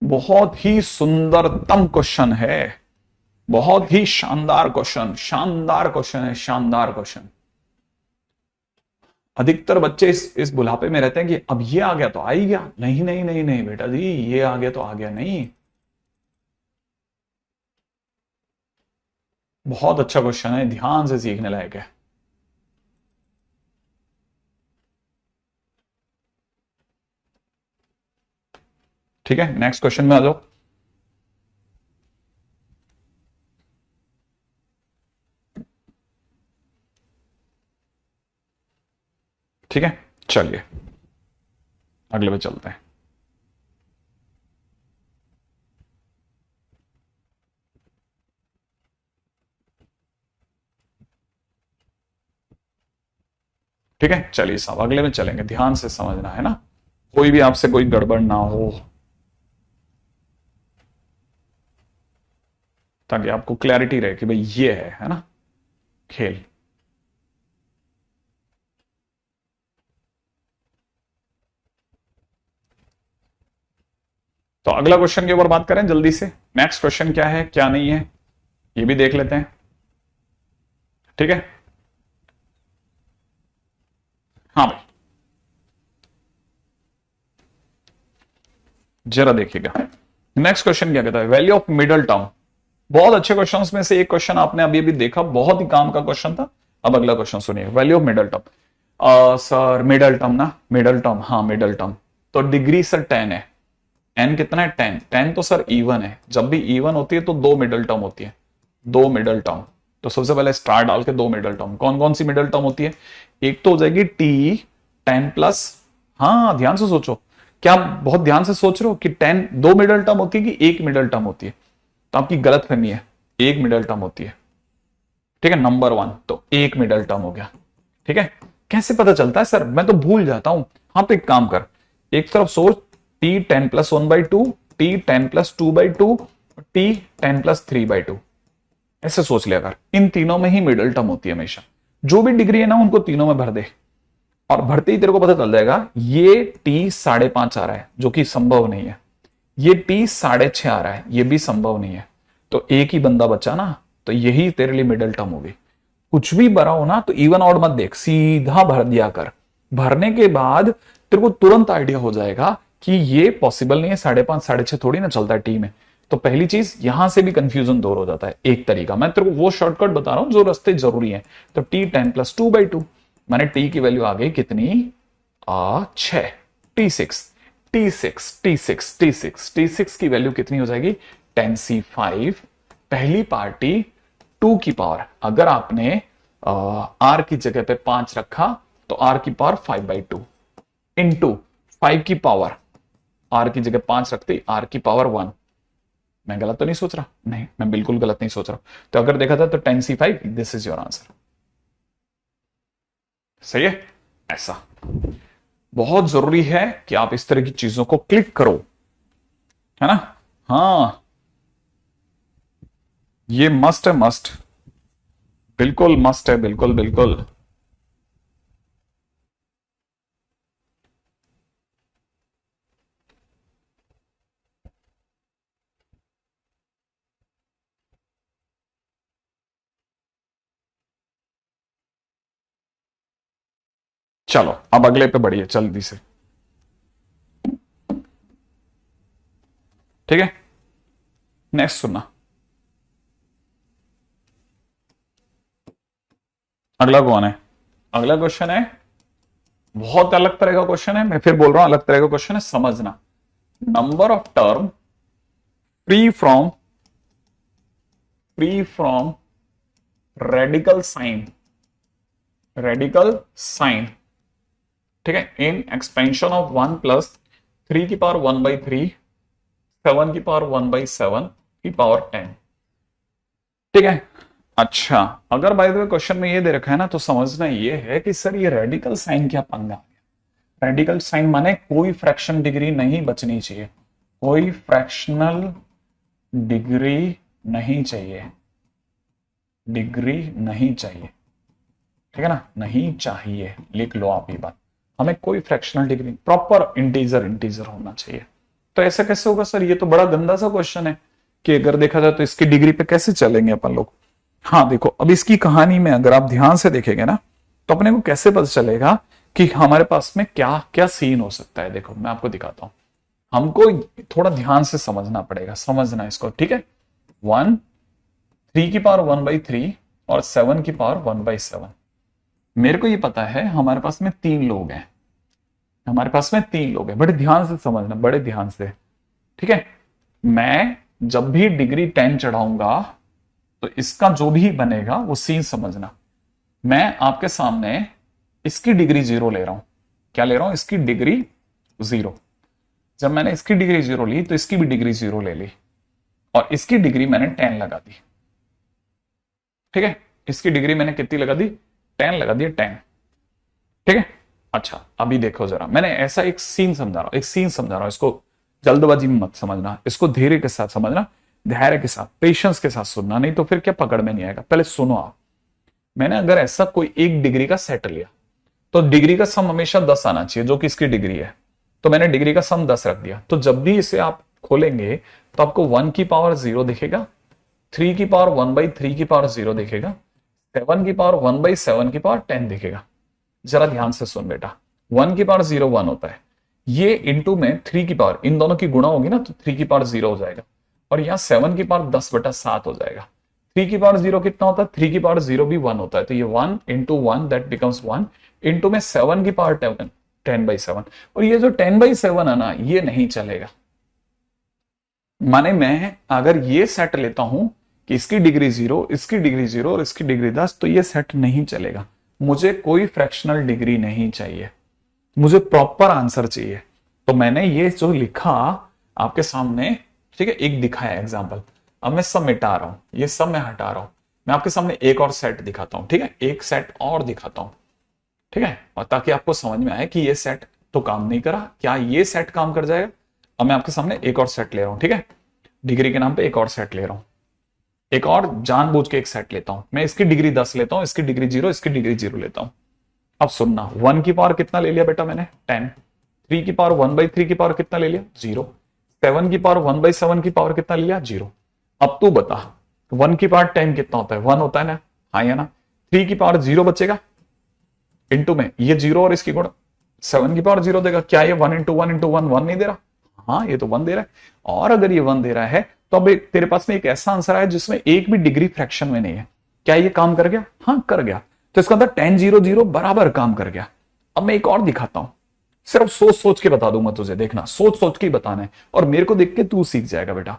बहुत ही सुंदरतम क्वेश्चन है, बहुत ही शानदार क्वेश्चन है, शानदार क्वेश्चन। अधिकतर बच्चे इस बुढ़ापे में रहते हैं कि अब ये आ गया तो आ ही गया। नहीं नहीं नहीं नहीं बेटा जी, ये आ गया तो आ गया नहीं। बहुत अच्छा क्वेश्चन है, ध्यान से सीखने लायक है। ठीक है, नेक्स्ट क्वेश्चन में आ जाओ। ठीक है, चलिए अगले पे चलते हैं। ठीक है, चलिए साहब अगले में चलेंगे। ध्यान से समझना है ना, कोई भी आपसे कोई गड़बड़ ना हो, ताकि आपको क्लैरिटी रहे कि भाई ये है ना खेल। तो अगला क्वेश्चन के ऊपर बात करें जल्दी से। नेक्स्ट क्वेश्चन क्या है क्या नहीं है ये भी देख लेते हैं। ठीक है, हाँ भाई जरा देखिएगा। नेक्स्ट क्वेश्चन क्या कहता है? Value of middle term. बहुत अच्छे क्वेश्चंस में से एक क्वेश्चन आपने अभी अभी देखा, बहुत ही काम का क्वेश्चन था। अब अगला क्वेश्चन सुनिए, value of middle term. Sir middle term ना, मिडल टर्म, हाँ मिडल टर्म। तो डिग्री सर 10 है। एन कितना है? 10। 10 तो सर इवन है। जब भी इवन होती है तो 2 मिडल टर्म होती है, 2 मिडल टर्म। तो सबसे पहले स्टार डाल के 2 मिडल टर्म। कौन कौन सी मिडल टर्म होती है? एक तो हो जाएगी टी 10 प्लस, हाँ ध्यान से सोचो, क्या बहुत ध्यान से सोच रहे हो कि 10 2 मिडल टर्म होती है कि एक मिडल टर्म होती है? तो आपकी गलत फहमी है, एक मिडल टर्म होती है। ठीक है, नंबर 1 तो एक मिडल टर्म हो गया। ठीक है, कैसे पता चलता है सर? मैं तो भूल जाता हूं। हाँ तो एक काम कर, एक तरफ सोच T 10 plus 1/2, T 10 plus 2/2, T 10 plus 3/2। ऐसे सोच लिया कर। इन तीनों में ही मिडल टर्म होती है हमेशा। जो भी डिग्री है ना उनको तीनों में भर दे, और भरते ही तेरे को पता चल जाएगा ये टी 5.5 आ रहा है जो कि संभव नहीं है, ये टी 6.5 आ रहा है ये भी संभव नहीं है। तो एक ही बंदा बचा ना, तो यही तेरे लिए मिडल टर्म होगी। कुछ भी भरा हो ना तो इवन ऑड मत देख, सीधा भर दिया कर। भरने के बाद तेरे को तुरंत आइडिया हो जाएगा कि ये पॉसिबल नहीं है, 5.5 6.5 थोड़ी ना चलता है टी में। तो पहली चीज यहां से भी कंफ्यूजन दूर हो जाता है। एक तरीका मैं तेरे को वो शॉर्टकट बता रहा हूं जो रास्ते जरूरी है। तो T10 + 2/2, मैंने टी की वैल्यू आ गई कितनी, 6। T6 की वैल्यू कितनी हो जाएगी, 10C5। पहली पार्टी 2 की पावर, अगर आपने R की जगह पे 5 रखा तो R की पावर 5/2 इंटू 5 की पावर, R की जगह 5 रखते R की पावर 1। मैं गलत तो नहीं सोच रहा? नहीं, मैं बिल्कुल गलत नहीं सोच रहा। तो अगर देखा था तो 10C5, this is your answer. सही है? ऐसा बहुत जरूरी है कि आप इस तरह की चीजों को क्लिक करो, है ना? हाँ, ये मस्ट है, मस्ट, बिल्कुल मस्ट है, बिल्कुल बिल्कुल। चलो अब अगले पे बढ़िए जल्दी से, ठीक है? नेक्स्ट सुनना, अगला कौन है? अगला क्वेश्चन है बहुत अलग तरह का क्वेश्चन है, मैं फिर बोल रहा हूं अलग तरह का क्वेश्चन है, समझना। Number of term free from radical sign, ठीक है, इन एक्सपेंशन ऑफ 1 + 3 की पावर 1/3, 7 की पावर 1/7 की पावर 10, ठीक है? अच्छा, अगर बाय द वे क्वेश्चन में ये दे रखा है ना, तो समझना ये है कि सर ये रेडिकल साइन क्या पंगा। रेडिकल साइन माने कोई फ्रैक्शन डिग्री नहीं बचनी चाहिए, कोई फ्रैक्शनल डिग्री नहीं चाहिए, डिग्री नहीं चाहिए, ठीक है ना? नहीं चाहिए, लिख लो आप ये बात। हमें कोई फ्रैक्शनल डिग्री, प्रॉपर इंटीजर होना चाहिए। तो ऐसा कैसे होगा सर? ये तो बड़ा गंदा सा क्वेश्चन है कि अगर देखा जाए तो इसकी डिग्री पे कैसे चलेंगे अपन लोग। हाँ देखो, अब इसकी कहानी में अगर आप ध्यान से देखेंगे ना, तो अपने को कैसे पता चलेगा कि हमारे पास में क्या क्या सीन हो सकता है। देखो मैं आपको दिखाता हूं, हमको थोड़ा ध्यान से समझना पड़ेगा, समझना इसको, ठीक है? 1 3 की पावर 1/3 और 7 की पावर 1/7। मेरे को ये पता है हमारे पास में 3 लोग हैं, हमारे पास में 3 लोग हैं, बड़े ध्यान से समझना, बड़े ध्यान से, ठीक है? मैं जब भी डिग्री 10 चढ़ाऊंगा तो इसका जो भी बनेगा वो सीन समझना। मैं आपके सामने इसकी डिग्री 0 ले रहा हूं, क्या ले रहा हूं? इसकी डिग्री 0। जब मैंने इसकी डिग्री 0 ली तो इसकी भी डिग्री 0 ले ली, और इसकी डिग्री मैंने 10 लगा दी, ठीक है? इसकी डिग्री मैंने कितनी लगा दी? 10 लगा दी, 10, ठीक है? अच्छा अभी देखो जरा, मैंने ऐसा एक सीन समझा रहा हूं, एक सीन समझा रहा हूं, इसको जल्दबाजी में मत समझना, इसको धीरे के साथ समझना, धैर्य के साथ, पेशेंस के साथ सुनना, नहीं तो फिर क्या पकड़ में नहीं आएगा। पहले सुनो आप, मैंने अगर ऐसा कोई एक डिग्री का सेट लिया तो डिग्री का सम हमेशा 10 आना चाहिए, जो कि इसकी डिग्री है। तो मैंने डिग्री का सम 10 रख दिया, तो जब भी इसे आप खोलेंगे तो आपको 1 की पावर 0 दिखेगा, 3 की पावर 1/3 की पावर 0 दिखेगा, 7 की पावर 1/7 की पावर 10 दिखेगा। जरा ध्यान से सुन बेटा, 1 की पावर 0 1 होता है, ये इंटू में 3 की पावर, इन दोनों की गुणा होगी ना तो 3 की पावर 0 हो जाएगा, और यहां 7 की पावर 10/7 हो जाएगा। 3 की पावर 0 कितना होता है? 3 की पावर 0 भी 1 होता है, तो ये 1 इंटू 1 दैट बिकम्स 1, इंटू में 7 की पावर 10/7, और ये जो 10/7 है ना, ये नहीं चलेगा। माने मैं अगर ये सेट लेता हूं कि इसकी डिग्री 0, इसकी डिग्री 0 और इसकी डिग्री 10, तो ये सेट नहीं चलेगा। मुझे कोई फ्रैक्शनल डिग्री नहीं चाहिए, मुझे प्रॉपर आंसर चाहिए। तो मैंने ये जो लिखा आपके सामने, ठीक है, एक दिखाया एग्जांपल। अब मैं सब मिटा रहा हूं, ये सब मैं हटा रहा हूं, मैं आपके सामने एक और सेट दिखाता हूं, ठीक है? एक सेट और दिखाता हूं, ठीक है? और ताकि आपको समझ में आए कि ये सेट तो काम नहीं करा, क्या ये सेट काम कर जाएगा? अब मैं आपके सामने एक और सेट ले रहा हूं, ठीक है? डिग्री के नाम पे एक और सेट ले रहा हूं, एक और जानबूझ के एक सेट लेता हूं। मैं इसकी डिग्री 10 लेता हूं, इसकी डिग्री 0, इसकी डिग्री 0 लेता हूं। अब सुनना, 1 की पावर कितना ले लिया बेटा मैंने? 10। 3 की पावर 1/3 की पावर कितना ले लिया? 0। 7 की पावर 1/7 की पावर कितना ले लिया? 0। अब तू बता, 1 की पावर 10 कितना होता है? 1 होता है ना? हाँ या ना? 3 की पावर 0 बचेगा, इंटू में ये 0 और इसकी गुणा 7 की पावर 0 देगा। क्या ये 1 इंटू 1 इंटू 1 1 नहीं दे रहा? हाँ, ये तो 1 दे रहा है। और अगर ये 1 दे रहा है तो अब तेरे पास में एक ऐसा आंसर आया जिसमें एक भी डिग्री फ्रैक्शन में नहीं है। क्या ये काम कर गया? हाँ, कर गया। तो इसका मतलब 10 0 0 बराबर काम कर गया। अब मैं एक और दिखाता हूं, सिर्फ सोच सोच के बता दूंगा तुझे, देखना, सोच सोच के ही बताना है, और मेरे को देख के तू सीख जाएगा बेटा,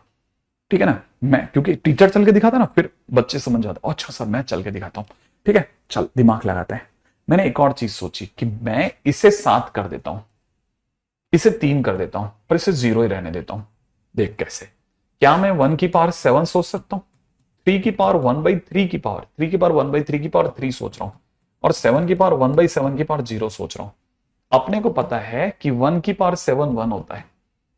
ठीक है ना। मैं क्योंकि टीचर चल के दिखाता ना, फिर बच्चे समझ जाते। अच्छा सर, मैं चल के दिखाता हूं, ठीक है, चल दिमाग लगाते हैं। मैंने एक और चीज सोची कि मैं इसे 7 कर देता हूं, इसे 3 कर देता हूं, पर इसे 0 ही रहने देता हूं। देख कैसे। क्या मैं 1 की पावर 7 सोच सकता हूं? 3 की पावर 1/3 की पावर 3 की पावर 1/3 की पावर 3 सोच रहा हूं, और 7 की पावर 1/7 की पावर 0 सोच रहा हूं। अपने को पता है कि 1 की पावर 7 1 होता है,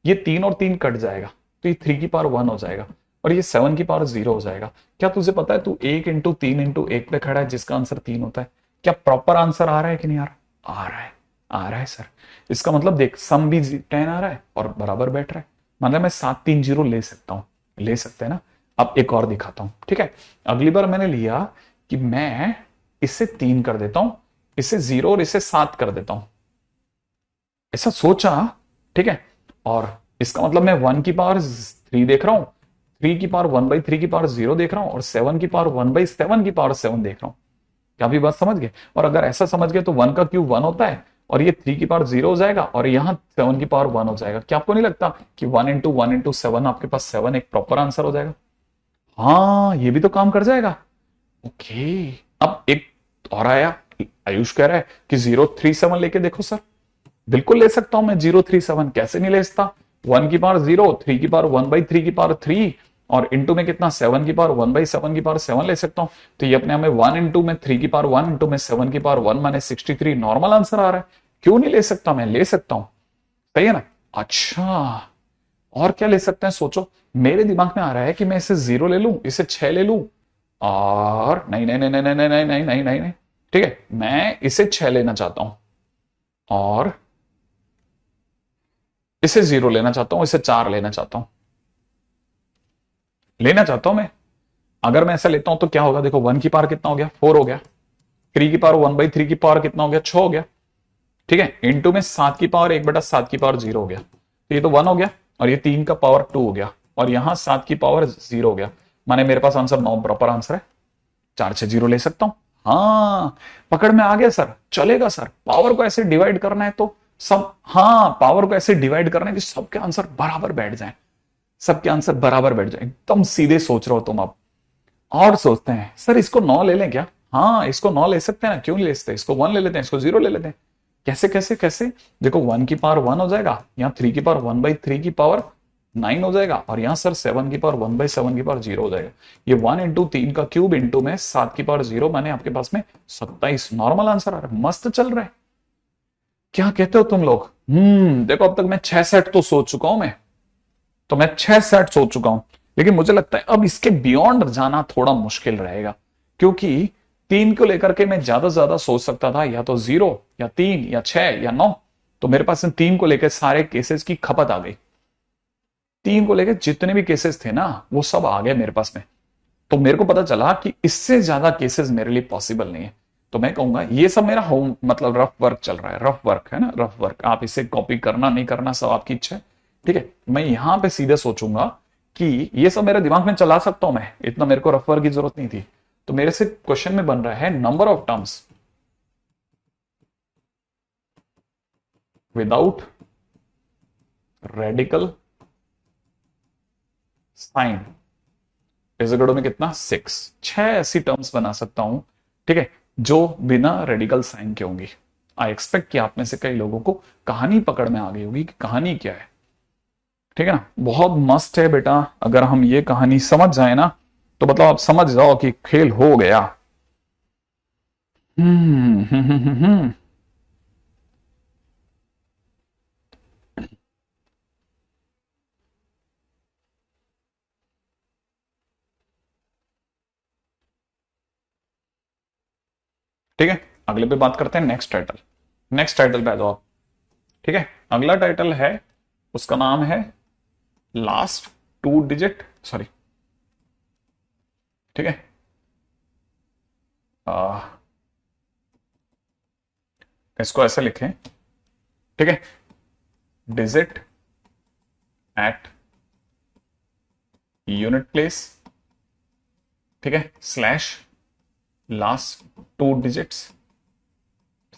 ये 3 और 3 कट जाएगा, तो ये 3 की पावर 1 हो जाएगा, और ये 7 की पावर 0 हो जाएगा। क्या तुझे पता है तू 1 इंटू 3 इंटू 1 पे खड़ा है, जिसका आंसर 3 होता है? क्या प्रॉपर आंसर आ रहा है कि नहीं आ रहा? आ रहा है, आ रहा है सर। इसका मतलब देख, सम भी 10 आ रहा है और बराबर बैठ रहा है, मतलब मैं 7 3 0 ले सकता हूं, ले सकते हैं ना। अब एक और दिखाता हूं, ठीक है। अगली बार मैंने लिया कि मैं इसे 3 कर देता हूं, इसे 0 और इसे 7 कर देता हूं, ऐसा सोचा, ठीक है। और इसका मतलब मैं 1 की पावर 3 देख रहा हूं, 3 की पावर 1/3 की पावर 0 देख रहा हूं, और 7 की पावर 1/7 की पावर 7 देख रहा हूं। क्या भी बात समझ गए? और अगर ऐसा समझ गए तो 1 का क्यूब 1 होता है, और ये 3 की पावर 0 हो जाएगा, और यहां 7 की पावर 1 हो जाएगा। क्या आपको नहीं लगता कि 1 इंटू 1 इंटू 7, आपके पास 7 एक प्रॉपर आंसर हो जाएगा? हाँ, ये भी तो काम कर जाएगा। ओके। अब एक और आया, आयुष कह रहा है कि 037 लेके देखो सर। बिल्कुल ले सकता हूं मैं 037, कैसे नहीं ले सकता। 1 की पावर 0, 3 की पावर 1/3 की पावर 3, और इंटू में कितना, 7 की पावर 1/7 की पावर 7 ले सकता हूं। तो ये अपने हमें 1 इंटू में 3 की पावर 1 इंटू में 7 की पावर 1 माने 63 नॉर्मल आंसर आ रहा है। क्यों नहीं ले सकता? मैं ले सकता हूं, सही है ना। अच्छा, और क्या ले सकते हैं सोचो। मेरे दिमाग में आ रहा है कि मैं इसे 0 ले लूं, इसे 6 ले लूं, और नहीं नहीं नहीं नहीं नहीं नहीं नहीं नहीं नहीं नहीं नहीं, ठीक है, मैं इसे 6 लेना चाहता हूं, और इसे 0 लेना चाहता हूं, इसे 4 लेना चाहता हूं, लेना चाहता हूं मैं। अगर मैं ऐसा लेता हूं तो क्या होगा, देखो 1 की पावर कितना हो गया, 4 हो गया। 3 की पावर 1/3 की पावर कितना हो गया, 6 हो गया, ठीक है। इंटू में 7 की पावर 1/7 की पावर 0 हो गया, तो ये तो 1 हो गया, और ये 3 का पावर 2 हो गया, और यहां 7 की पावर 0 हो गया, माने मेरे पास आंसर 9 प्रॉपर आंसर है। 4 से 0 ले सकता हूं। हाँ, पकड़ में आ गया सर, चलेगा सर। पावर को ऐसे डिवाइड करना है तो सब, हाँ, पावर को ऐसे डिवाइड करना है कि सबके आंसर बराबर बैठ जाए, सबके आंसर बराबर बैठ जाए। एकदम सीधे सोच रहे हो तुम अब। और सोचते हैं सर इसको 9 ले लें क्या? हाँ, इसको 9 ले सकते हैं ना, क्यों नहीं ले सकते? इसको 1 ले लेते हैं, इसको 0 ले लेते हैं। कैसे कैसे कैसे? देखो 1 की पावर 1 हो जाएगा, यहाँ 3 की पावर 1/3 की पावर 9 हो जाएगा, और यहाँ सर 7 की पावर 1/7 की पावर 0 हो जाएगा। ये 1 इंटू 3 का क्यूब इंटू में 7 की पावर 0, माने आपके पास में 27 नॉर्मल आंसर आ रहा है। मस्त चल रहा है। क्या कहते हो तुम लोग? देखो अब तक मैं 6 सेट तो सोच चुका हूं मैं, तो मैं 6 सेट सोच चुका हूं, लेकिन मुझे लगता है अब इसके बियॉन्ड जाना थोड़ा मुश्किल रहेगा, क्योंकि 3 को लेकर के मैं ज्यादा से ज्यादा सोच सकता था, या तो 0 या 3 या 6 या 9। तो मेरे पास इन 3 को लेकर सारे केसेस की खपत आ गई। 3 को लेकर जितने भी केसेस थे ना, वो सब आ गए मेरे पास में। तो मेरे को पता चला कि इससे ज्यादा केसेस मेरे लिए पॉसिबल नहीं है। तो मैं कहूंगा ये सब मेरा होम मतलब रफ वर्क चल रहा है, रफ वर्क है ना, रफ वर्क। आप इसे कॉपी करना नहीं करना सब आपकी इच्छा है, ठीक है। मैं यहां पे सीधे सोचूंगा कि ये सब मेरे दिमाग में चला सकता हूं मैं, इतना मेरे को रफ वर्क की जरूरत नहीं थी। तो मेरे से क्वेश्चन में बन रहा है number of terms without radical sign is equal to में कितना, 6। 6 ऐसी टर्म्स बना सकता हूं, ठीक है, जो बिना रेडिकल साइन के होंगी। आई एक्सपेक्ट कि आप में से कई लोगों को कहानी पकड़ में आ गई होगी कि कहानी क्या है, ठीक है ना। बहुत मस्त है बेटा, अगर हम ये कहानी समझ जाए ना, तो मतलब आप समझ जाओ कि खेल हो गया। हम्म हम्म हम्म हम्म हम्म। ठीक है, अगले पे बात करते हैं नेक्स्ट टाइटल। नेक्स्ट टाइटल पे आ जाओ आप, ठीक है। अगला टाइटल है, उसका नाम है लास्ट 2 डिजिट, सॉरी, ठीक है। आ, इसको ऐसे लिखें, ठीक है, डिजिट एट यूनिट प्लेस, ठीक है, slash last 2 digits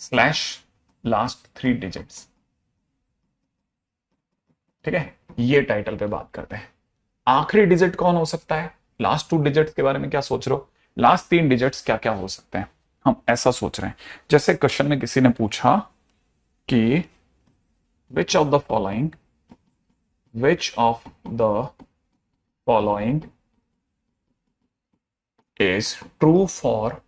slash last 3 digits. ठीक है, ये टाइटल पे बात करते हैं। आखिरी डिजिट कौन हो सकता है? लास्ट 2 डिजिट्स के बारे में क्या सोच रहे हो? लास्ट 3 डिजिट्स क्या क्या हो सकते हैं? हम ऐसा सोच रहे हैं, जैसे क्वेश्चन में किसी ने पूछा कि which of the following is true for,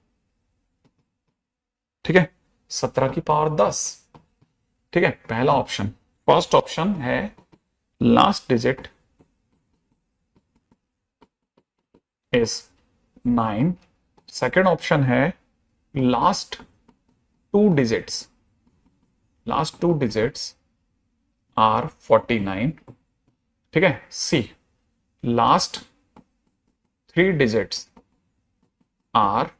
ठीक है, 17 की पावर 10। ठीक है, पहला ऑप्शन, फर्स्ट ऑप्शन है last digit is 9, second option है लास्ट 2 डिजिट्स आर 49। ठीक है, सी लास्ट 3 डिजिट्स आर,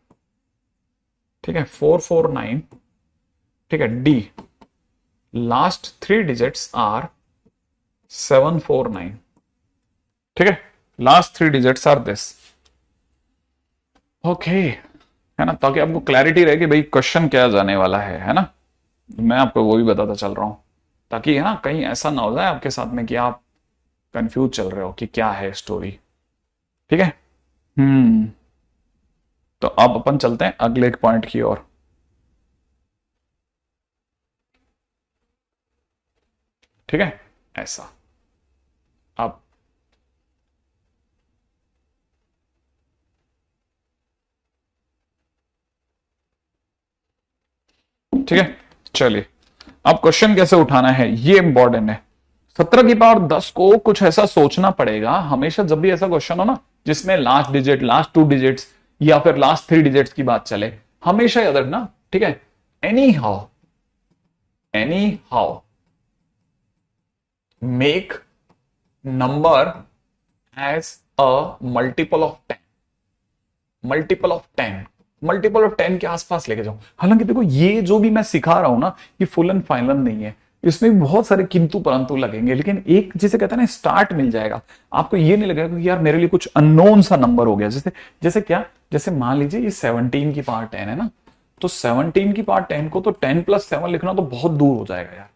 ठीक है, 449। ठीक है, डी लास्ट 3 डिजिट्स आर 749। ठीक है, last 3 digits are this. Okay, है ना, ताकि आपको क्लैरिटी रहे कि भाई क्वेश्चन क्या जाने वाला है ना। मैं आपको वो भी बताता चल रहा हूं, ताकि है ना कहीं ऐसा ना हो जाए आपके साथ में कि आप कंफ्यूज चल रहे हो कि क्या है स्टोरी। ठीक है, तो अब अपन चलते हैं अगले पॉइंट की ओर। ठीक है, ऐसा। अब ठीक है, चलिए, अब क्वेश्चन कैसे उठाना है ये इंपॉर्टेंट है। 17 की पावर 10 को कुछ ऐसा सोचना पड़ेगा। हमेशा जब भी ऐसा क्वेश्चन हो ना जिसमें लास्ट डिजिट, लास्ट 2 डिजिट्स या फिर लास्ट 3 डिजिट्स की बात चले, हमेशा याद रखना। ठीक है, anyhow make number as a multiple of 10, multiple of 10 के आसपास लेके जाओ। हालांकि देखो, ये जो भी मैं सिखा रहा हूं ना, ये फुल एंड फाइनल नहीं है, इसमें भी बहुत सारे किंतु परंतु लगेंगे, लेकिन एक जिसे कहते हैं ना स्टार्ट मिल जाएगा। आपको ये नहीं लगेगा कि यार मेरे लिए कुछ अननोन सा नंबर हो गया। जैसे जैसे क्या, जैसे मान लीजिए ये 17 की पावर 10 है ना, तो 17 की पावर 10 को तो 10 + 7 लिखना तो बहुत दूर हो जाएगा यार,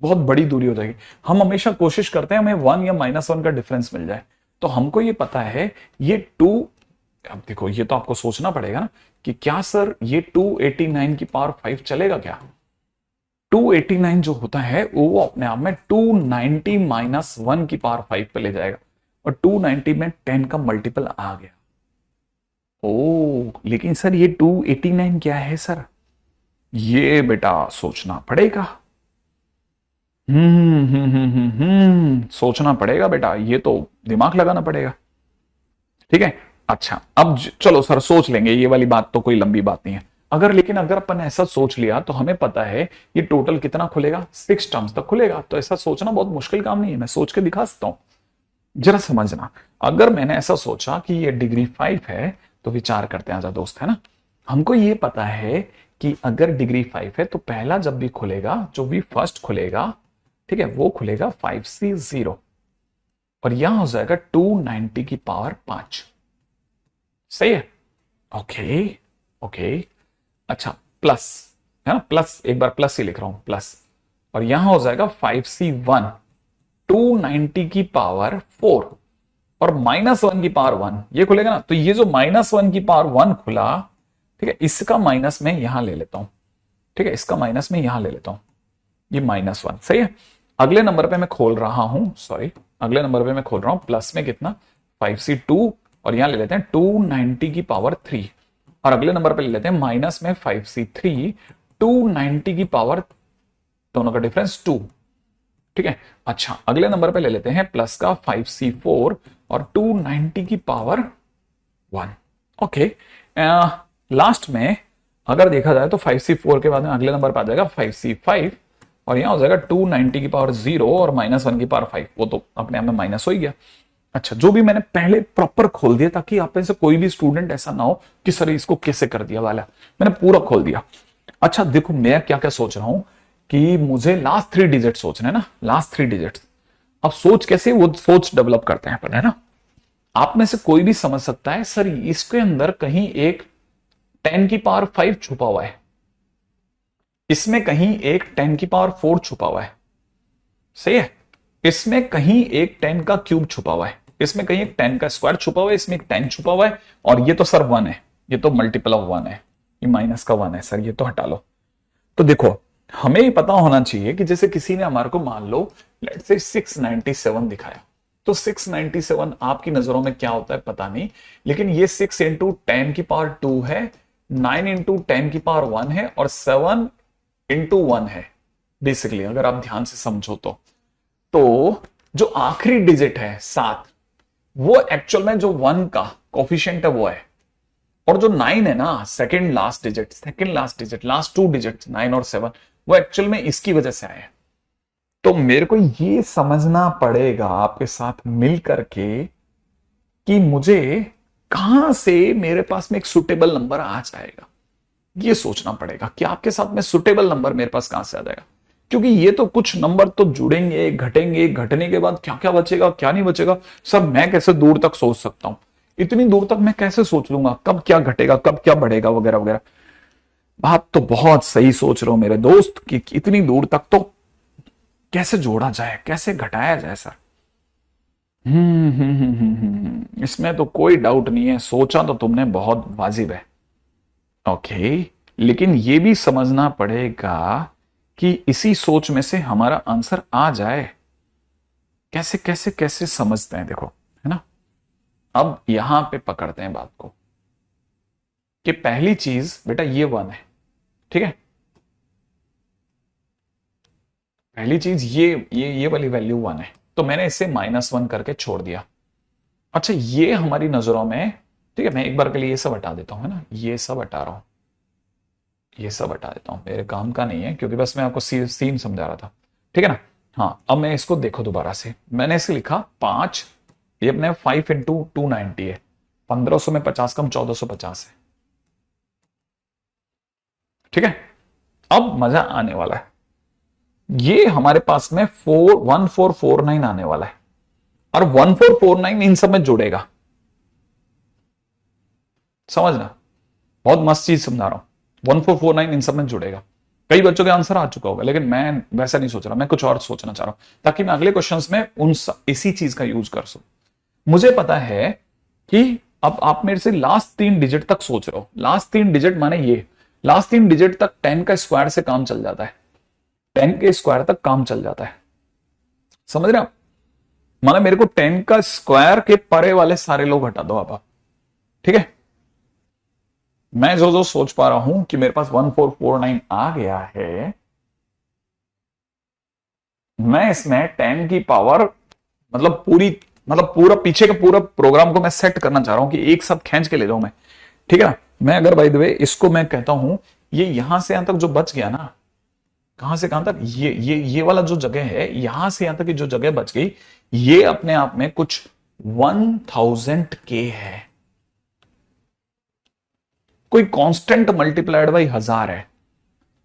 बहुत बड़ी दूरी हो जाएगी। हम हमेशा कोशिश करते हैं हमें 1 या -1 का डिफरेंस मिल जाए। तो हमको ये पता है ये 2, अब देखो ये तो आपको सोचना पड़ेगा ना कि क्या सर ये 289 की पावर 5 चलेगा क्या? 289 जो होता है वो अपने आप में 290 - 1 की पावर 5 पे ले जाएगा, और 290 में 10 का मल्टीपल आ गया। ओ, लेकिन सर ये 289 क्या है सर? ये बेटा सोचना पड़ेगा। सोचना पड़ेगा बेटा, ये तो दिमाग लगाना पड़ेगा। ठीक है, अच्छा, अब चलो सर सोच लेंगे, ये वाली बात तो कोई लंबी बात नहीं है। लेकिन अगर अपन ऐसा सोच लिया तो हमें पता है ये टोटल कितना खुलेगा, 6 टर्म्स तक खुलेगा। तो ऐसा सोचना बहुत मुश्किल काम नहीं है, मैं सोच के दिखा सकता हूं, जरा समझना। अगर मैंने ऐसा सोचा कि ये डिग्री 5 है, तो विचार करते हैं आजा दोस्त, है ना। हमको ये पता है कि अगर डिग्री 5 है तो पहला जब भी खुलेगा, जो भी फर्स्ट खुलेगा, ठीक है, वो खुलेगा 5C0, और यहां हो जाएगा 290 की पावर 5। सही है, ओके ओके। अच्छा, प्लस है ना, प्लस, एक बार प्लस ही लिख रहा हूं, प्लस, और यहां हो जाएगा 5C1, 290 की पावर 4, और -1 की पावर 1 ये खुलेगा ना। तो ये जो -1 की पावर 1 खुला, ठीक है, इसका माइनस में यहां ले लेता हूं। ठीक है, इसका माइनस में यहां ले लेता हूं, ये -1। सही है, अगले नंबर पे मैं खोल रहा हूं, सॉरी, अगले नंबर पे मैं खोल रहा हूं प्लस में कितना, 5C2, और यहां ले लेते हैं 290 की पावर 3, और अगले नंबर पे ले लेते हैं माइनस में 5C3, 290 की पावर, दोनों का डिफरेंस 2। ठीक है, अच्छा, अगले नंबर पे ले लेते हैं प्लस का 5C4 और 290 की पावर 1। ओके, लास्ट में अगर देखा जाए तो 5C4 के बाद में अगले नंबर पर आ जाएगा 5C5, और यहां हो जाएगा 290 की पावर 0 और -1 की पावर 5, वो तो अपने आप में माइनस हो ही गया। अच्छा, जो भी मैंने पहले प्रॉपर खोल दिया, ताकि आप में से कोई भी स्टूडेंट ऐसा ना हो कि सर इसको कैसे कर दिया वाला, मैंने पूरा खोल दिया। अच्छा देखो, मैं क्या क्या सोच रहा हूं कि मुझे लास्ट 3 डिजिट सोचना है ना, लास्ट 3 डिजिट। अब सोच कैसे, वो सोच डेवलप करते हैं अपन, है ना। आप में से कोई भी समझ सकता है सर इसके अंदर कहीं एक 10⁵ छुपा हुआ है, इसमें कहीं एक 10⁴ छुपा हुआ है, सही है। इसमें कहीं एक 10 का क्यूब छुपा हुआ है, इसमें कहीं एक 10 का स्क्वायर छुपा हुआ है, इसमें एक 10 छुपा हुआ है, और ये तो सर 1 है, ये तो मल्टीपल ऑफ 1 है, ये माइनस का 1 है सर, ये तो हटा लो। तो देखो हमें ये पता होना चाहिए कि जैसे किसी ने हमारे को मान लो लेट्स से 697 दिखाया, तो 697 आपकी नजरों में क्या होता है पता नहीं, लेकिन ये 6 इंटू 10⁵2 है, 9 इंटू 10⁵1 है, और 7 इंटू 1 है बेसिकली, अगर आप ध्यान से समझो तो जो आखिरी डिजिट है 7, वो एक्चुअल में जो 1 का कोफिशिएंट है वो है, और जो 9 है ना second last digit, last 2 digit 9 और 7, वो एक्चुअल में इसकी वजह से आए हैं। तो मेरे को ये समझना पड़ेगा आपके साथ मिल करके कि मुझे कहां से मेरे पास में एक सुटेबल नंबर आ जाएगा, ये सोचना पड़ेगा कि आपके साथ में सुटेबल नंबर मेरे पास कहां से आ जाएगा, क्योंकि ये तो कुछ नंबर तो जुड़ेंगे, घटेंगे, घटने के बाद क्या क्या बचेगा क्या नहीं बचेगा, सब मैं कैसे दूर तक सोच सकता हूं, इतनी दूर तक मैं कैसे सोच लूंगा कब क्या घटेगा कब क्या बढ़ेगा वगैरह वगैरह। बात तो बहुत सही सोच रहे हो मेरे दोस्त कि इतनी दूर तक तो कैसे जोड़ा जाए, कैसे घटाया जाए सर। इसमें तो कोई डाउट नहीं है, सोचा तो तुमने बहुत वाजिब है। ओके, लेकिन ये भी समझना पड़ेगा कि इसी सोच में से हमारा आंसर आ जाए, कैसे कैसे कैसे समझते हैं देखो, है ना। अब यहां पे पकड़ते हैं बात को कि पहली चीज बेटा ये 1 है, ठीक है, पहली चीज ये वाली वैल्यू 1 है, तो मैंने इसे -1 करके छोड़ दिया। अच्छा ये हमारी नजरों में, ठीक है, मैं एक बार के लिए ये सब हटा देता हूं, है ना, ये सब हटा रहा हूं, ये सब हटा देता हूं, मेरे काम का नहीं है, क्योंकि बस मैं आपको सीन समझा रहा था, ठीक है ना। हाँ अब मैं इसको देखो दोबारा से, मैंने इसे लिखा 5, ये अपने 5 इंटू 290 है, 1500 में 50 कम 1450 है, ठीक है। अब मजा आने वाला है, ये हमारे पास में 1449 आने वाला है, और 1449 इन सब में जुड़ेगा, समझना, बहुत मस्त चीज समझा रहा हूं, 1449 इन सब में जुड़ेगा। कई बच्चों के आंसर आ चुका होगा, लेकिन मैं वैसा नहीं सोच रहा, मैं कुछ और सोचना चाह रहा हूं, ताकि मैं अगले क्वेश्चंस में इसी चीज का यूज कर सकूं। मुझे पता है कि अब आप मेरे से लास्ट 3 डिजिट तक सोच रहे हो, लास्ट 3 डिजिट माने ये लास्ट 3 डिजिट तक 10 का स्क्वायर से काम चल जाता है, 10 के स्क्वायर तक काम चल जाता है, समझ रहे हो। माना मेरे को 10 का स्क्वायर के परे वाले सारे लोग हटा दो आप, ठीक है। मैं जो सोच पा रहा हूं कि मेरे पास 1449 आ गया है, मैं इसमें 10 की पावर मतलब पूरा पीछे का पूरा प्रोग्राम को मैं सेट करना चाह रहा हूं कि एक साथ खींच के ले जाऊं मैं, ठीक है। मैं अगर बाय द वे इसको मैं कहता हूं, ये यहां से यहां तक जो बच गया ना, कहां से कहां तक, ये वाला जो जगह है, यहां से यहां तक की जो जगह बच गई, ये अपने आप में कुछ 1000 के है, कोई कांस्टेंट मल्टीप्लाइड बाई 1000 है।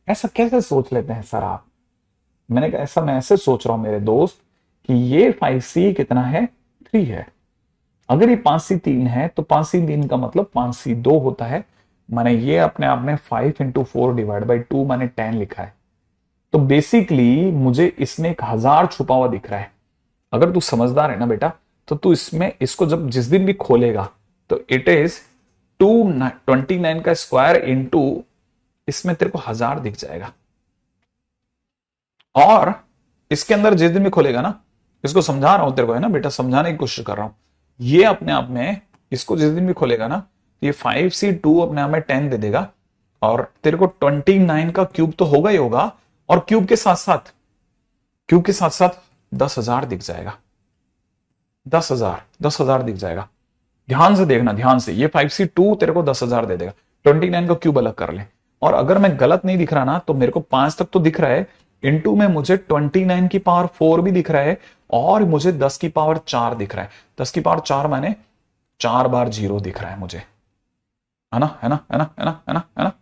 ऐसा कैसे सोच लेते हैं सर आप, मैंने कहा ऐसा, मैं ऐसे सोच रहा हूं मेरे दोस्त कि ये 5C कितना है, 3 है। अगर ये 5C3 है तो 5C3 का मतलब 5C2 होता है, मैंने ये अपने आप में 5 इंटू 4 डिवाइड बाई 2 मैंने 10 लिखा है। तो बेसिकली मुझे इसमें 1000 छुपा हुआ दिख रहा है। अगर तू समझदार है ना बेटा, तो तू इसमें इसको जब जिस दिन भी खोलेगा तो इट इज 229 का स्क्वायर इंटू, इसमें तेरे को 1000 दिख जाएगा, और इसके अंदर जिस दिन भी खोलेगा ना, इसको समझा रहा हूं तेरे को, है ना बेटा, समझाने की कोशिश कर रहा हूं, ये अपने आप में इसको जिस दिन भी खोलेगा ना, ये 5C2 अपने आप में 10 दे देगा, और तेरे को 29 का क्यूब तो होगा ही होगा, और क्यूब के साथ साथ 10,000 दिख जाएगा, 10,000 दिख जाएगा। ध्यान से देखना, ध्यान से, ये 5C2 तेरे को 10,000 दे देगा, 29 का क्यूब अलग कर ले, और अगर मैं गलत नहीं दिख रहा ना, तो मेरे को 5 तक तो दिख रहा है, इंटू में मुझे 29 की पावर 4 भी दिख रहा है, और मुझे 10 की पावर 4 दिख रहा है, 10 की पावर 4 माने 4 बार 0 दिख रहा है मुझे, है ना, है ना, है ना, है ना, है ना, है ना।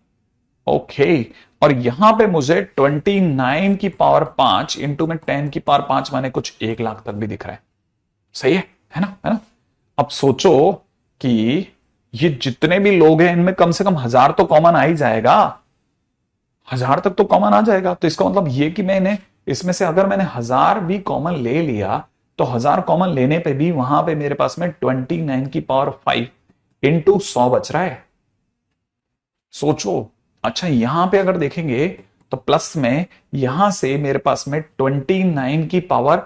ओके, और यहां पे मुझे 29 की पावर 5 इंटू में 10 की पावर 5 माने कुछ 1 लाख तक भी दिख रहा है। सही है ना, है ना। अब सोचो कि ये जितने भी लोग हैं इनमें कम से कम 1000 तो कॉमन आ ही जाएगा, 1000 तक तो कॉमन आ जाएगा। तो इसका मतलब ये कि मैंने इसमें से अगर मैंने 1000 भी कॉमन ले लिया तो 1000 कॉमन लेने पे भी वहां पे मेरे पास में 29 की पावर 5 इंटू 100 बच रहा है। सोचो। अच्छा यहां पे अगर देखेंगे तो प्लस में यहां से मेरे पास में 29 की पावर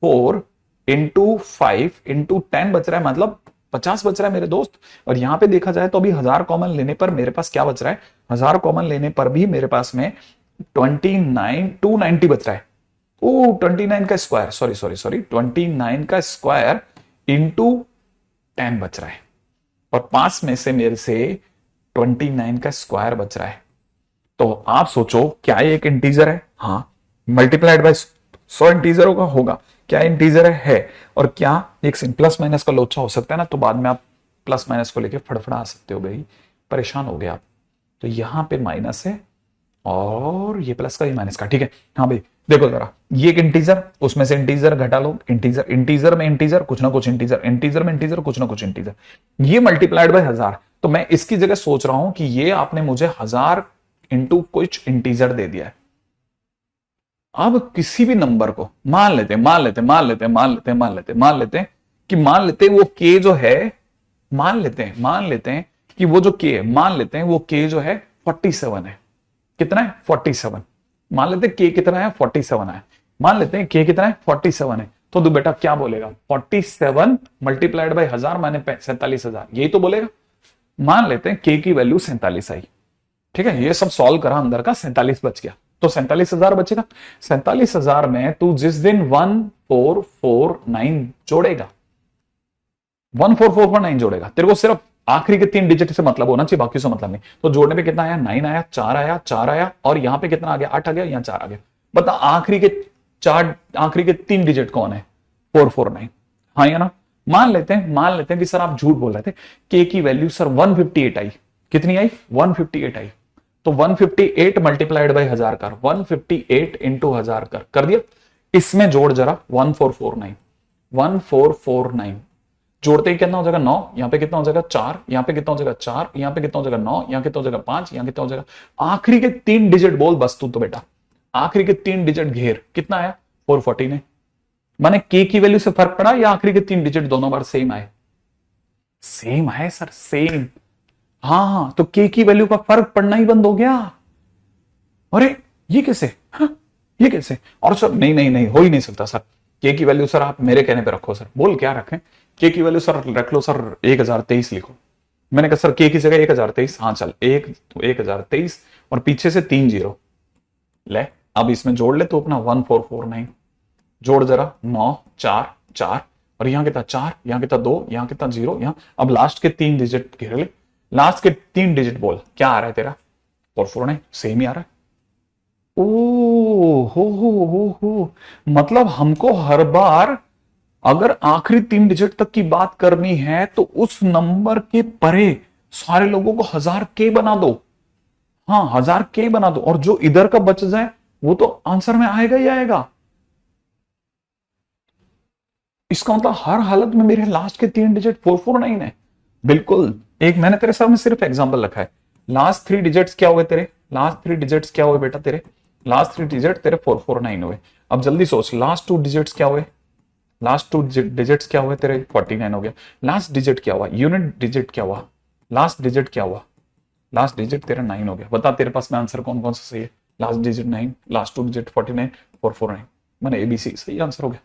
4 इंटू 5 इंटू 10 बच रहा है, मतलब 50 बच रहा है मेरे दोस्त। और यहां पे देखा जाए तो अभी 1000 कॉमन लेने पर मेरे पास क्या बच रहा है, 1000 कॉमन लेने पर भी मेरे पास में 290 बच रहा है। ओ 29 का स्क्वायर, सॉरी सॉरी सॉरी 29 का स्क्वायर इंटू 10 बच रहा है। और पास में से मेरे से 29 का स्क्वायर बच रहा है। तो आप सोचो क्या ये एक इंटीजर है? हाँ, मल्टीप्लाइड बाय 100 इंटीजरों का होगा। क्या इंटीजर है? और क्या एक प्लस माइनस का लोचा हो सकता है ना, तो बाद में आप प्लस माइनस को लेके फड़फड़ा सकते हो, भाई परेशान हो गए आप। तो यहां पे माइनस है और ये प्लस का, ये माइनस का, ठीक है। हाँ भाई देखो जरा, ये एक इंटीजर, उसमें से इंटीजर घटा लो, इंटीजर इंटीजर में इंटीजर कुछ ना कुछ इंटीजर, इंटीजर में इंटीजर कुछ ना कुछ इंटीजर, ये मल्टीप्लाइड बाय 1000। तो मैं इसकी जगह सोच रहा हूं कि ये आपने मुझे 1000 इंटू कुछ इंटीजर दे दिया है। अब किसी भी नंबर को मान लेते कि वो के जो है, मान लेते हैं कि वो जो के है, मान लेते हैं वो के जो है 47 है। कितना है? 47। मान लेते हैं के कितना है? 47 है। मान लेते हैं के कितना है? 47 है। तो तू बेटा क्या बोलेगा? 47 मल्टीप्लाइड बाय 1000 माने 47,000, यही तो बोलेगा। मान लेते हैं के की वैल्यू 47 आई, ठीक है। ये सब सॉल्व करा, अंदर का 47 बच गया, तो 47,000 बचेगा। 47,000 में तू जिस दिन 1449 जोड़ेगा, 14449 जोड़ेगा, तेरे को सिर्फ आखिरी के 3 डिजिट से मतलब होना चाहिए, बाकी से मतलब नहीं। तो जोड़ने पे कितना आया? 9 आया, 4 आया, 4 आया, और यहां पे कितना आ गया? 8 आ गया, यहां 4 आ गया। बता आखिरी के 3 डिजिट कौन है? 449। हाँ या ना? मान लेते हैं कि सर आप झूठ बोल रहे थे, के की वैल्यू सर 158 आई। कितनी आई? 158 आई। तो 158 मल्टीप्लाइड बाय 1000 कर, 158 इंटू 1000 कर दिया। इसमें जोड़ जरा 1449, 1449 जोड़ते ही कितना हो जाएगा? 9। यहां पे कितना हो जाएगा? 4। यहां पे कितना हो जाएगा? 4। यहां पे कितना हो जाएगा? 9। यहां कितना हो जाएगा? 5। यहां कितना हो जाएगा? आखिरी के 3 डिजिट बोल बस तू तो बेटा, आखिरी के 3 डिजिट घेर। कितना आया? 449। माने के की वैल्यू से फर्क पड़ा या आखिरी के 3 डिजिट दोनों बार सेम आए? सेम आए सर, सेम। हाँ, तो के की वैल्यू का फर्क पड़ना ही बंद हो गया। अरे ये कैसे? हाँ, ये कैसे? और सर नहीं नहीं नहीं, हो ही नहीं सकता सर। के की वैल्यू सर आप मेरे कहने पे रखो सर। बोल क्या रखें? के की वैल्यू सर रख लो सर 1023 लिखो। मैंने कहा सर के की जगह 1023। हाँ चल, 1023 और पीछे से 3 जीरो ले। अब इसमें जोड़ ले तो अपना 1449 जोड़ जरा, 9 4 4 और यहां कितना? 4, यहां कितना? 2, यहां कितना? 0, यहां। अब लास्ट के 3 डिजिट घेर ले, लास्ट के 3 डिजिट बोल क्या आ रहा है तेरा? 449, सेम ही आ रहा है। ओ हो, मतलब हमको हर बार अगर आखिरी 3 डिजिट तक की बात करनी है तो उस नंबर के परे सारे लोगों को 1000 के बना दो। हाँ 1000 के बना दो, और जो इधर का बच जाए वो तो आंसर में आएगा ही आएगा। इसका मतलब हर हालत में मेरे लास्ट के 3 डिजिट 449 है। बिल्कुल। एक मैंने तेरे सामने सिर्फ एग्जांपल रखा है। लास्ट 3 डिजिट्स क्या हुए तेरे? लास्ट 3 डिजिट्स क्या हुए बेटा तेरे? लास्ट 3 डिजिट तेरे 449 हुए। अब जल्दी सोच, लास्ट 2 डिजिट्स क्या हुए? लास्ट 2 डिजिट्स क्या हुए तेरे? 49 हो गया। लास्ट डिजिट क्या हुआ? यूनिट डिजिट क्या हुआ? लास्ट डिजिट क्या हुआ? लास्ट डिजिट तेरा 9 हो गया। बता तेरे पास में आंसर कौन कौन सा सही है? लास्ट डिजिट 9, लास्ट 2 डिजिट 49, 449, मैंने एबीसी सही आंसर हो गया।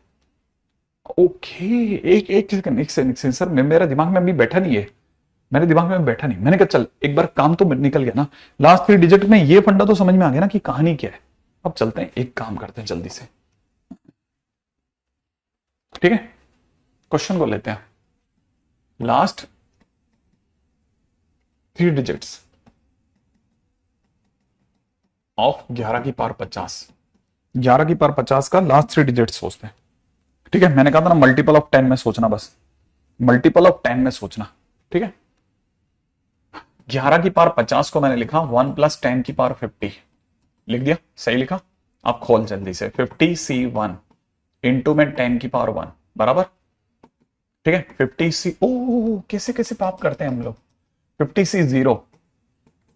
ओके, एक सेकंड, एक सेकंड सर, मेरा दिमाग में अभी बैठा नहीं है, मेरे दिमाग में बैठा नहीं। मैंने कहा चल एक बार काम तो निकल गया ना, लास्ट 3 डिजिट में ये फंडा तो समझ में आ गया ना कि कहानी क्या है। अब चलते हैं, एक काम करते हैं जल्दी से, ठीक है। क्वेश्चन को लेते हैं। लास्ट 3 डिजिट्स ऑफ 11 की पावर 50, 11 की पावर 50 का लास्ट 3 डिजिट्स सोचते हैं, ठीक है। मैंने कहा था ना मल्टीपल ऑफ 10 में सोचना, बस मल्टीपल ऑफ 10 में सोचना, ठीक है। 11 की पावर 50 को मैंने लिखा 1 + 10 की पावर 50, लिख दिया, सही लिखा। आप खोल जल्दी से, 50C1 इंटू में 10 की पावर 1 बराबर, ठीक है। 50C, ओ कैसे कैसे पाप करते हैं हम लोग। 50C0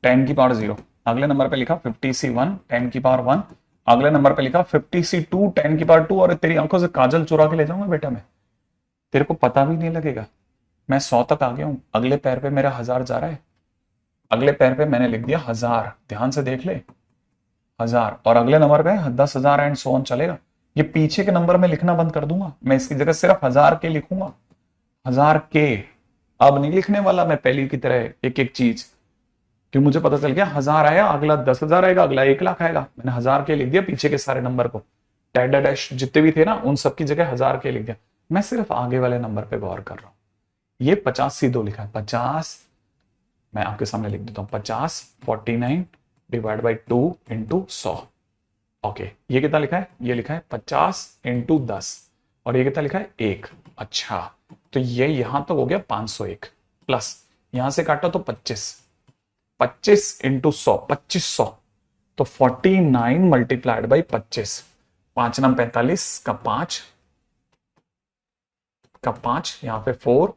10 की पावर 0, अगले नंबर पे लिखा 50C1 10 की पावर 1, अगले नंबर पे लिखा 50C2 10 की पावर 2। और तेरी आंखों से काजल चुरा के ले जाऊंगा बेटा मैं, तेरे को पता भी नहीं लगेगा। मैं 100 तक आ गया हूं, अगले पैर पे मेरा 1000 जा रहा है, अगले पैर पे मैंने लिख दिया 1000, ध्यान से देख ले 1000, और अगले नंबर पे 10,000 एंड सो ऑन चलेगा। ये पीछे के नंबर में लिखना बंद कर दूंगा, मैं इसकी जगह सिर्फ 1000 के लिखूंगा, 1000 के। अब नहीं लिखने वाला मैं पहली की तरह एक एक चीज, कि मुझे पता चल गया 1000 आया, अगला 10,000 आएगा, अगला 1,00,000 आएगा। मैंने 1000 के लिख दिया पीछे के सारे नंबर को, डैश डैश जितने भी थे ना उन सबकी जगह 1000 के लिख दिया। मैं सिर्फ आगे वाले नंबर पे गौर कर रहा हूं। ये 50C2 लिखा है, 50, मैं आपके सामने लिख देता हूं, 50 49 डिवाइड बाई 2 इंटू 100। ओके, ये कितना लिखा है, ये लिखा है 50 इंटू 10, और ये कितना लिखा है 1। अच्छा, तो ये यहां तक हो गया 501, प्लस यहां से काटा तो 25 इंटू 100 2500, तो 49 मल्टीप्लाइड बाई 25, 5 9 45 का 5 का 5, यहाँ पे 4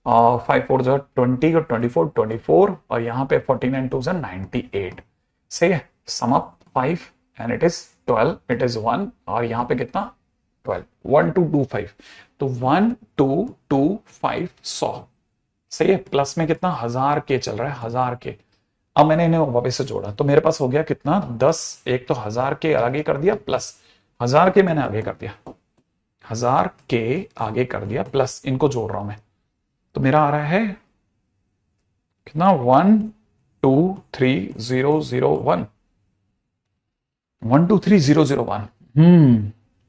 और 5 4 जो 20 और 24 24, और यहाँ पे 49 2 98। सही है, sum up 5 and it is 12, it is 1, और यहाँ पे कितना 12, 1225, तो 1225 100। सही है, प्लस में कितना 1000 के चल रहा है, 1000 के। अब मैंने इन्हें वापस से जोड़ा तो मेरे पास हो गया कितना 10, एक तो 1000 के आगे कर दिया, प्लस 1000 के मैंने आगे कर दिया, 1000 के आगे कर दिया, प्लस इनको जोड़ रहा हूं मैं, तो मेरा आ रहा है कितना 123001, 123001।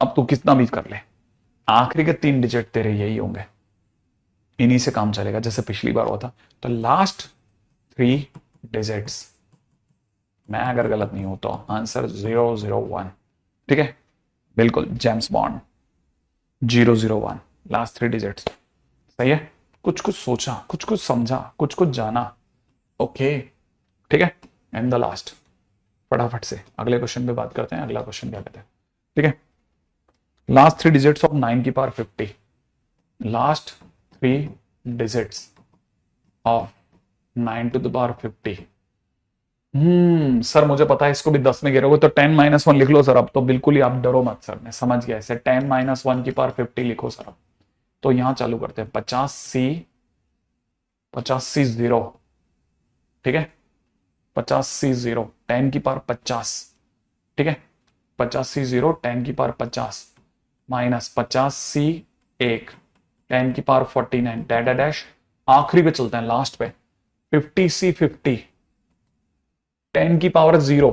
अब तू कितना भी कर ले, आखिरी के 3 डिजिट तेरे यही होंगे, इन्हीं से काम चलेगा जैसे पिछली बार हुआ था। तो लास्ट 3 डिजिट्स, मैं अगर गलत नहीं हूं तो आंसर 001, ठीक है, बिल्कुल जेम्स बॉन्ड 001, लास्ट 3 डिजिट्स। सही है, कुछ कुछ सोचा, कुछ कुछ समझा, कुछ कुछ जाना। ओके, ठीक है, एंड द लास्ट, फटाफट से अगले क्वेश्चन पे बात करते हैं। अगला क्वेश्चन क्या कहते हैं, ठीक है, लास्ट 3 डिजिट्स ऑफ 9 की power 50, last 3 digits of 9 to the power 50। Sir मुझे पता है इसको भी 10 में गिरोगे तो 10 - 1 लिख लो सर। अब तो बिल्कुल ही आप डरो मत सर, मैं समझ गया, इसे 10 - 1 की पावर 50 लिखो सर। अब तो यहां चालू करते हैं, 50C0, ठीक है, 50C0 10 की पावर 50, ठीक है, 50C0 10 की पावर 50 माइनस 50C1 10 की पावर 49 डैडा डैश, आखिरी पे चलते हैं लास्ट पे, 50C50 10 की पावर 0,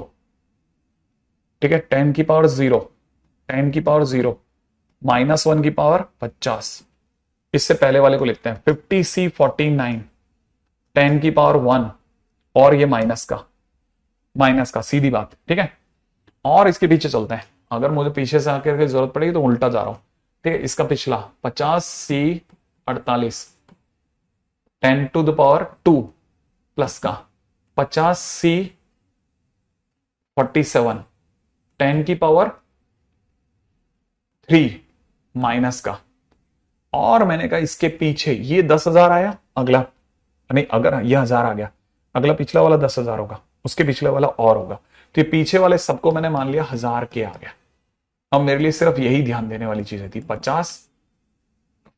ठीक है, 10 की पावर 0, 10 की पावर 0 -1 की पावर 50। इससे पहले वाले को लिखते हैं 50C49 10 की पावर 1, और ये माइनस का सीधी बात, ठीक है। और इसके पीछे चलते हैं, अगर मुझे पीछे से आकर के जरूरत पड़ेगी तो उल्टा जा रहा हूं, ठीक है। इसका पिछला 50C48 10 to the power 2 plus का 50C47 10 की पावर 3 माइनस का, और मैंने कहा इसके पीछे ये 10,000 आया, अगला नहीं, अगर ये 1000 आ गया, अगला पिछला वाला 10,000 होगा, उसके पिछले वाला और होगा, तो ये पीछे वाले सबको मैंने मान लिया 1000 के आ गया। अब मेरे लिए सिर्फ यही ध्यान देने वाली चीज थी, 50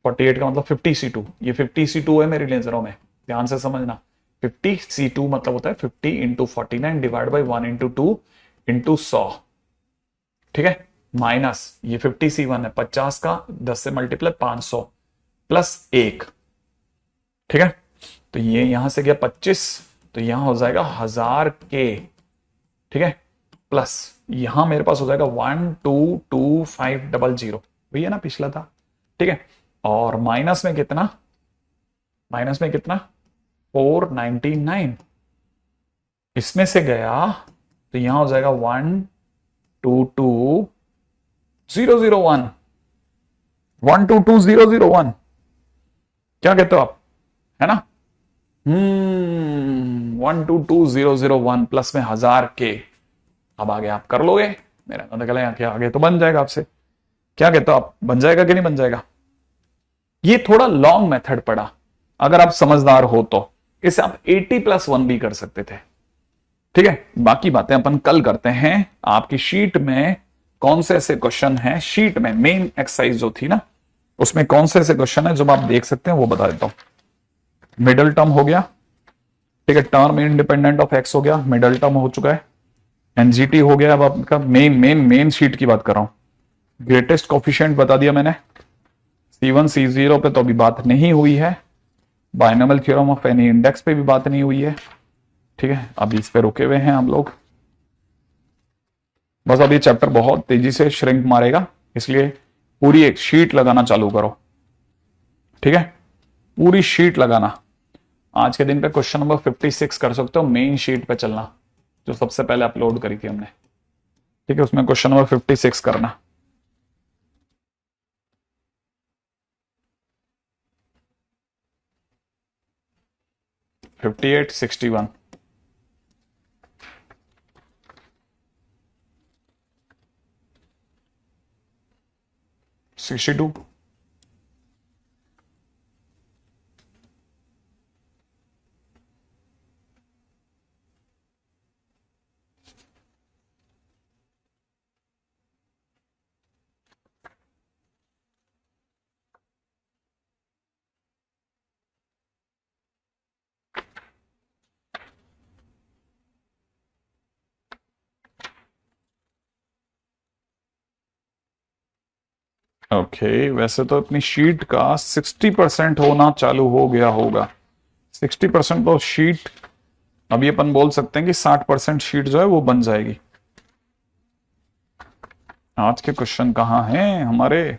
48 का मतलब 50C2, ये 50C2 है मेरे लेजरों में, ध्यान से समझना। 50C2 मतलब होता है 50 into 49 divide by 1 into 2 into 100, ठीक है, माइनस ये 50C1 है 50 का 10 से मल्टीप्लाई 500 प्लस 1, ठीक है, तो ये यहां से गया 25, तो यहां हो जाएगा 1000 के, ठीक है, प्लस यहां मेरे पास हो जाएगा 122500, भैया ना पिछला था, ठीक है, और माइनस में कितना 499, इसमें से गया तो यहां हो जाएगा 122001, 122001, क्या कहते हो आप, है ना। 122001 प्लस में 1000 के, अब आगे आप कर लोगे, मेरा मतलब कहला कि आगे तो बन जाएगा आपसे। क्या कहते हो आप, बन जाएगा कि नहीं बन जाएगा? ये थोड़ा लॉन्ग मेथड पड़ा, अगर आप समझदार हो तो इसे आप 80+1 भी कर सकते थे। ठीक है, बाकी बातें अपन कल करते हैं। आपकी शीट में कौन से ऐसे क्वेश्चन हैं, शीट में मेन एक्सरसाइज जो थी ना उसमें कौन से ऐसे क्वेश्चन है जो आप देख सकते हैं वो बता देता हूं। मिडल टर्म हो गया, ठीक है, टर्म इंडिपेंडेंट ऑफ एक्स हो गया, मिडल टर्म हो चुका है। एनजीटी हो गया, अब आपका मेन शीट की बात कर रहा हूं। ग्रेटेस्ट कोफिशिएंट बता दिया मैंने, C1 C0 पे तो अभी बात नहीं हुई है, binomial theorem of any index पे भी बात नहीं हुई है। ठीक है, अभी इस पे रुके हुए हैं हम लोग। बस अब ये चैप्टर बहुत तेजी से श्रिंक मारेगा, इसलिए पूरी एक शीट लगाना चालू करो। ठीक है, पूरी शीट लगाना। आज के दिन पे क्वेश्चन नंबर 56 कर सकते हो, मेन शीट पे चलना जो सबसे पहले अपलोड करी थी हमने। ठीक है, उसमें क्वेश्चन नंबर 56 करना। फिफ्टी 61 62 ओके, वैसे तो अपनी शीट का 60% होना चालू हो गया होगा। 60% तो शीट, अभी अपन बोल सकते हैं कि 60% शीट जो है वो बन जाएगी। आज के क्वेश्चन कहाँ हैं हमारे?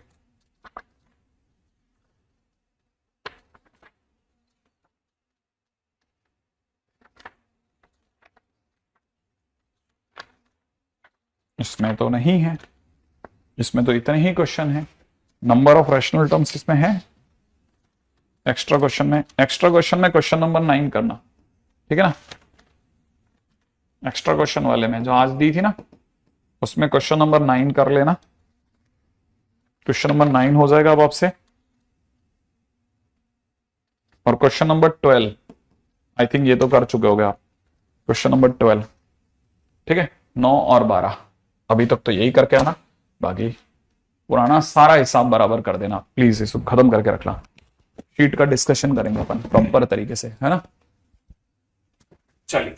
इसमें तो नहीं है, इसमें तो इतने ही क्वेश्चन है। नंबर ऑफ रैशनल टर्म्स इसमें है। एक्स्ट्रा क्वेश्चन में क्वेश्चन नंबर 9 करना, ठीक है ना। एक्स्ट्रा क्वेश्चन वाले में जो आज दी थी ना उसमें क्वेश्चन नंबर 9 कर लेना। क्वेश्चन नंबर 9 हो जाएगा अब आपसे। और क्वेश्चन नंबर 12 आई थिंक ये तो कर चुके होगे आप। क्वेश्चन नंबर 12, ठीक है, 9 और 12 अभी तक तो यही करके आना, बाकी पुराना सारा हिसाब बराबर कर देना प्लीज। इसको खत्म करके रखना, शीट का डिस्कशन करेंगे अपन प्रॉपर तरीके से, है ना। चलिए।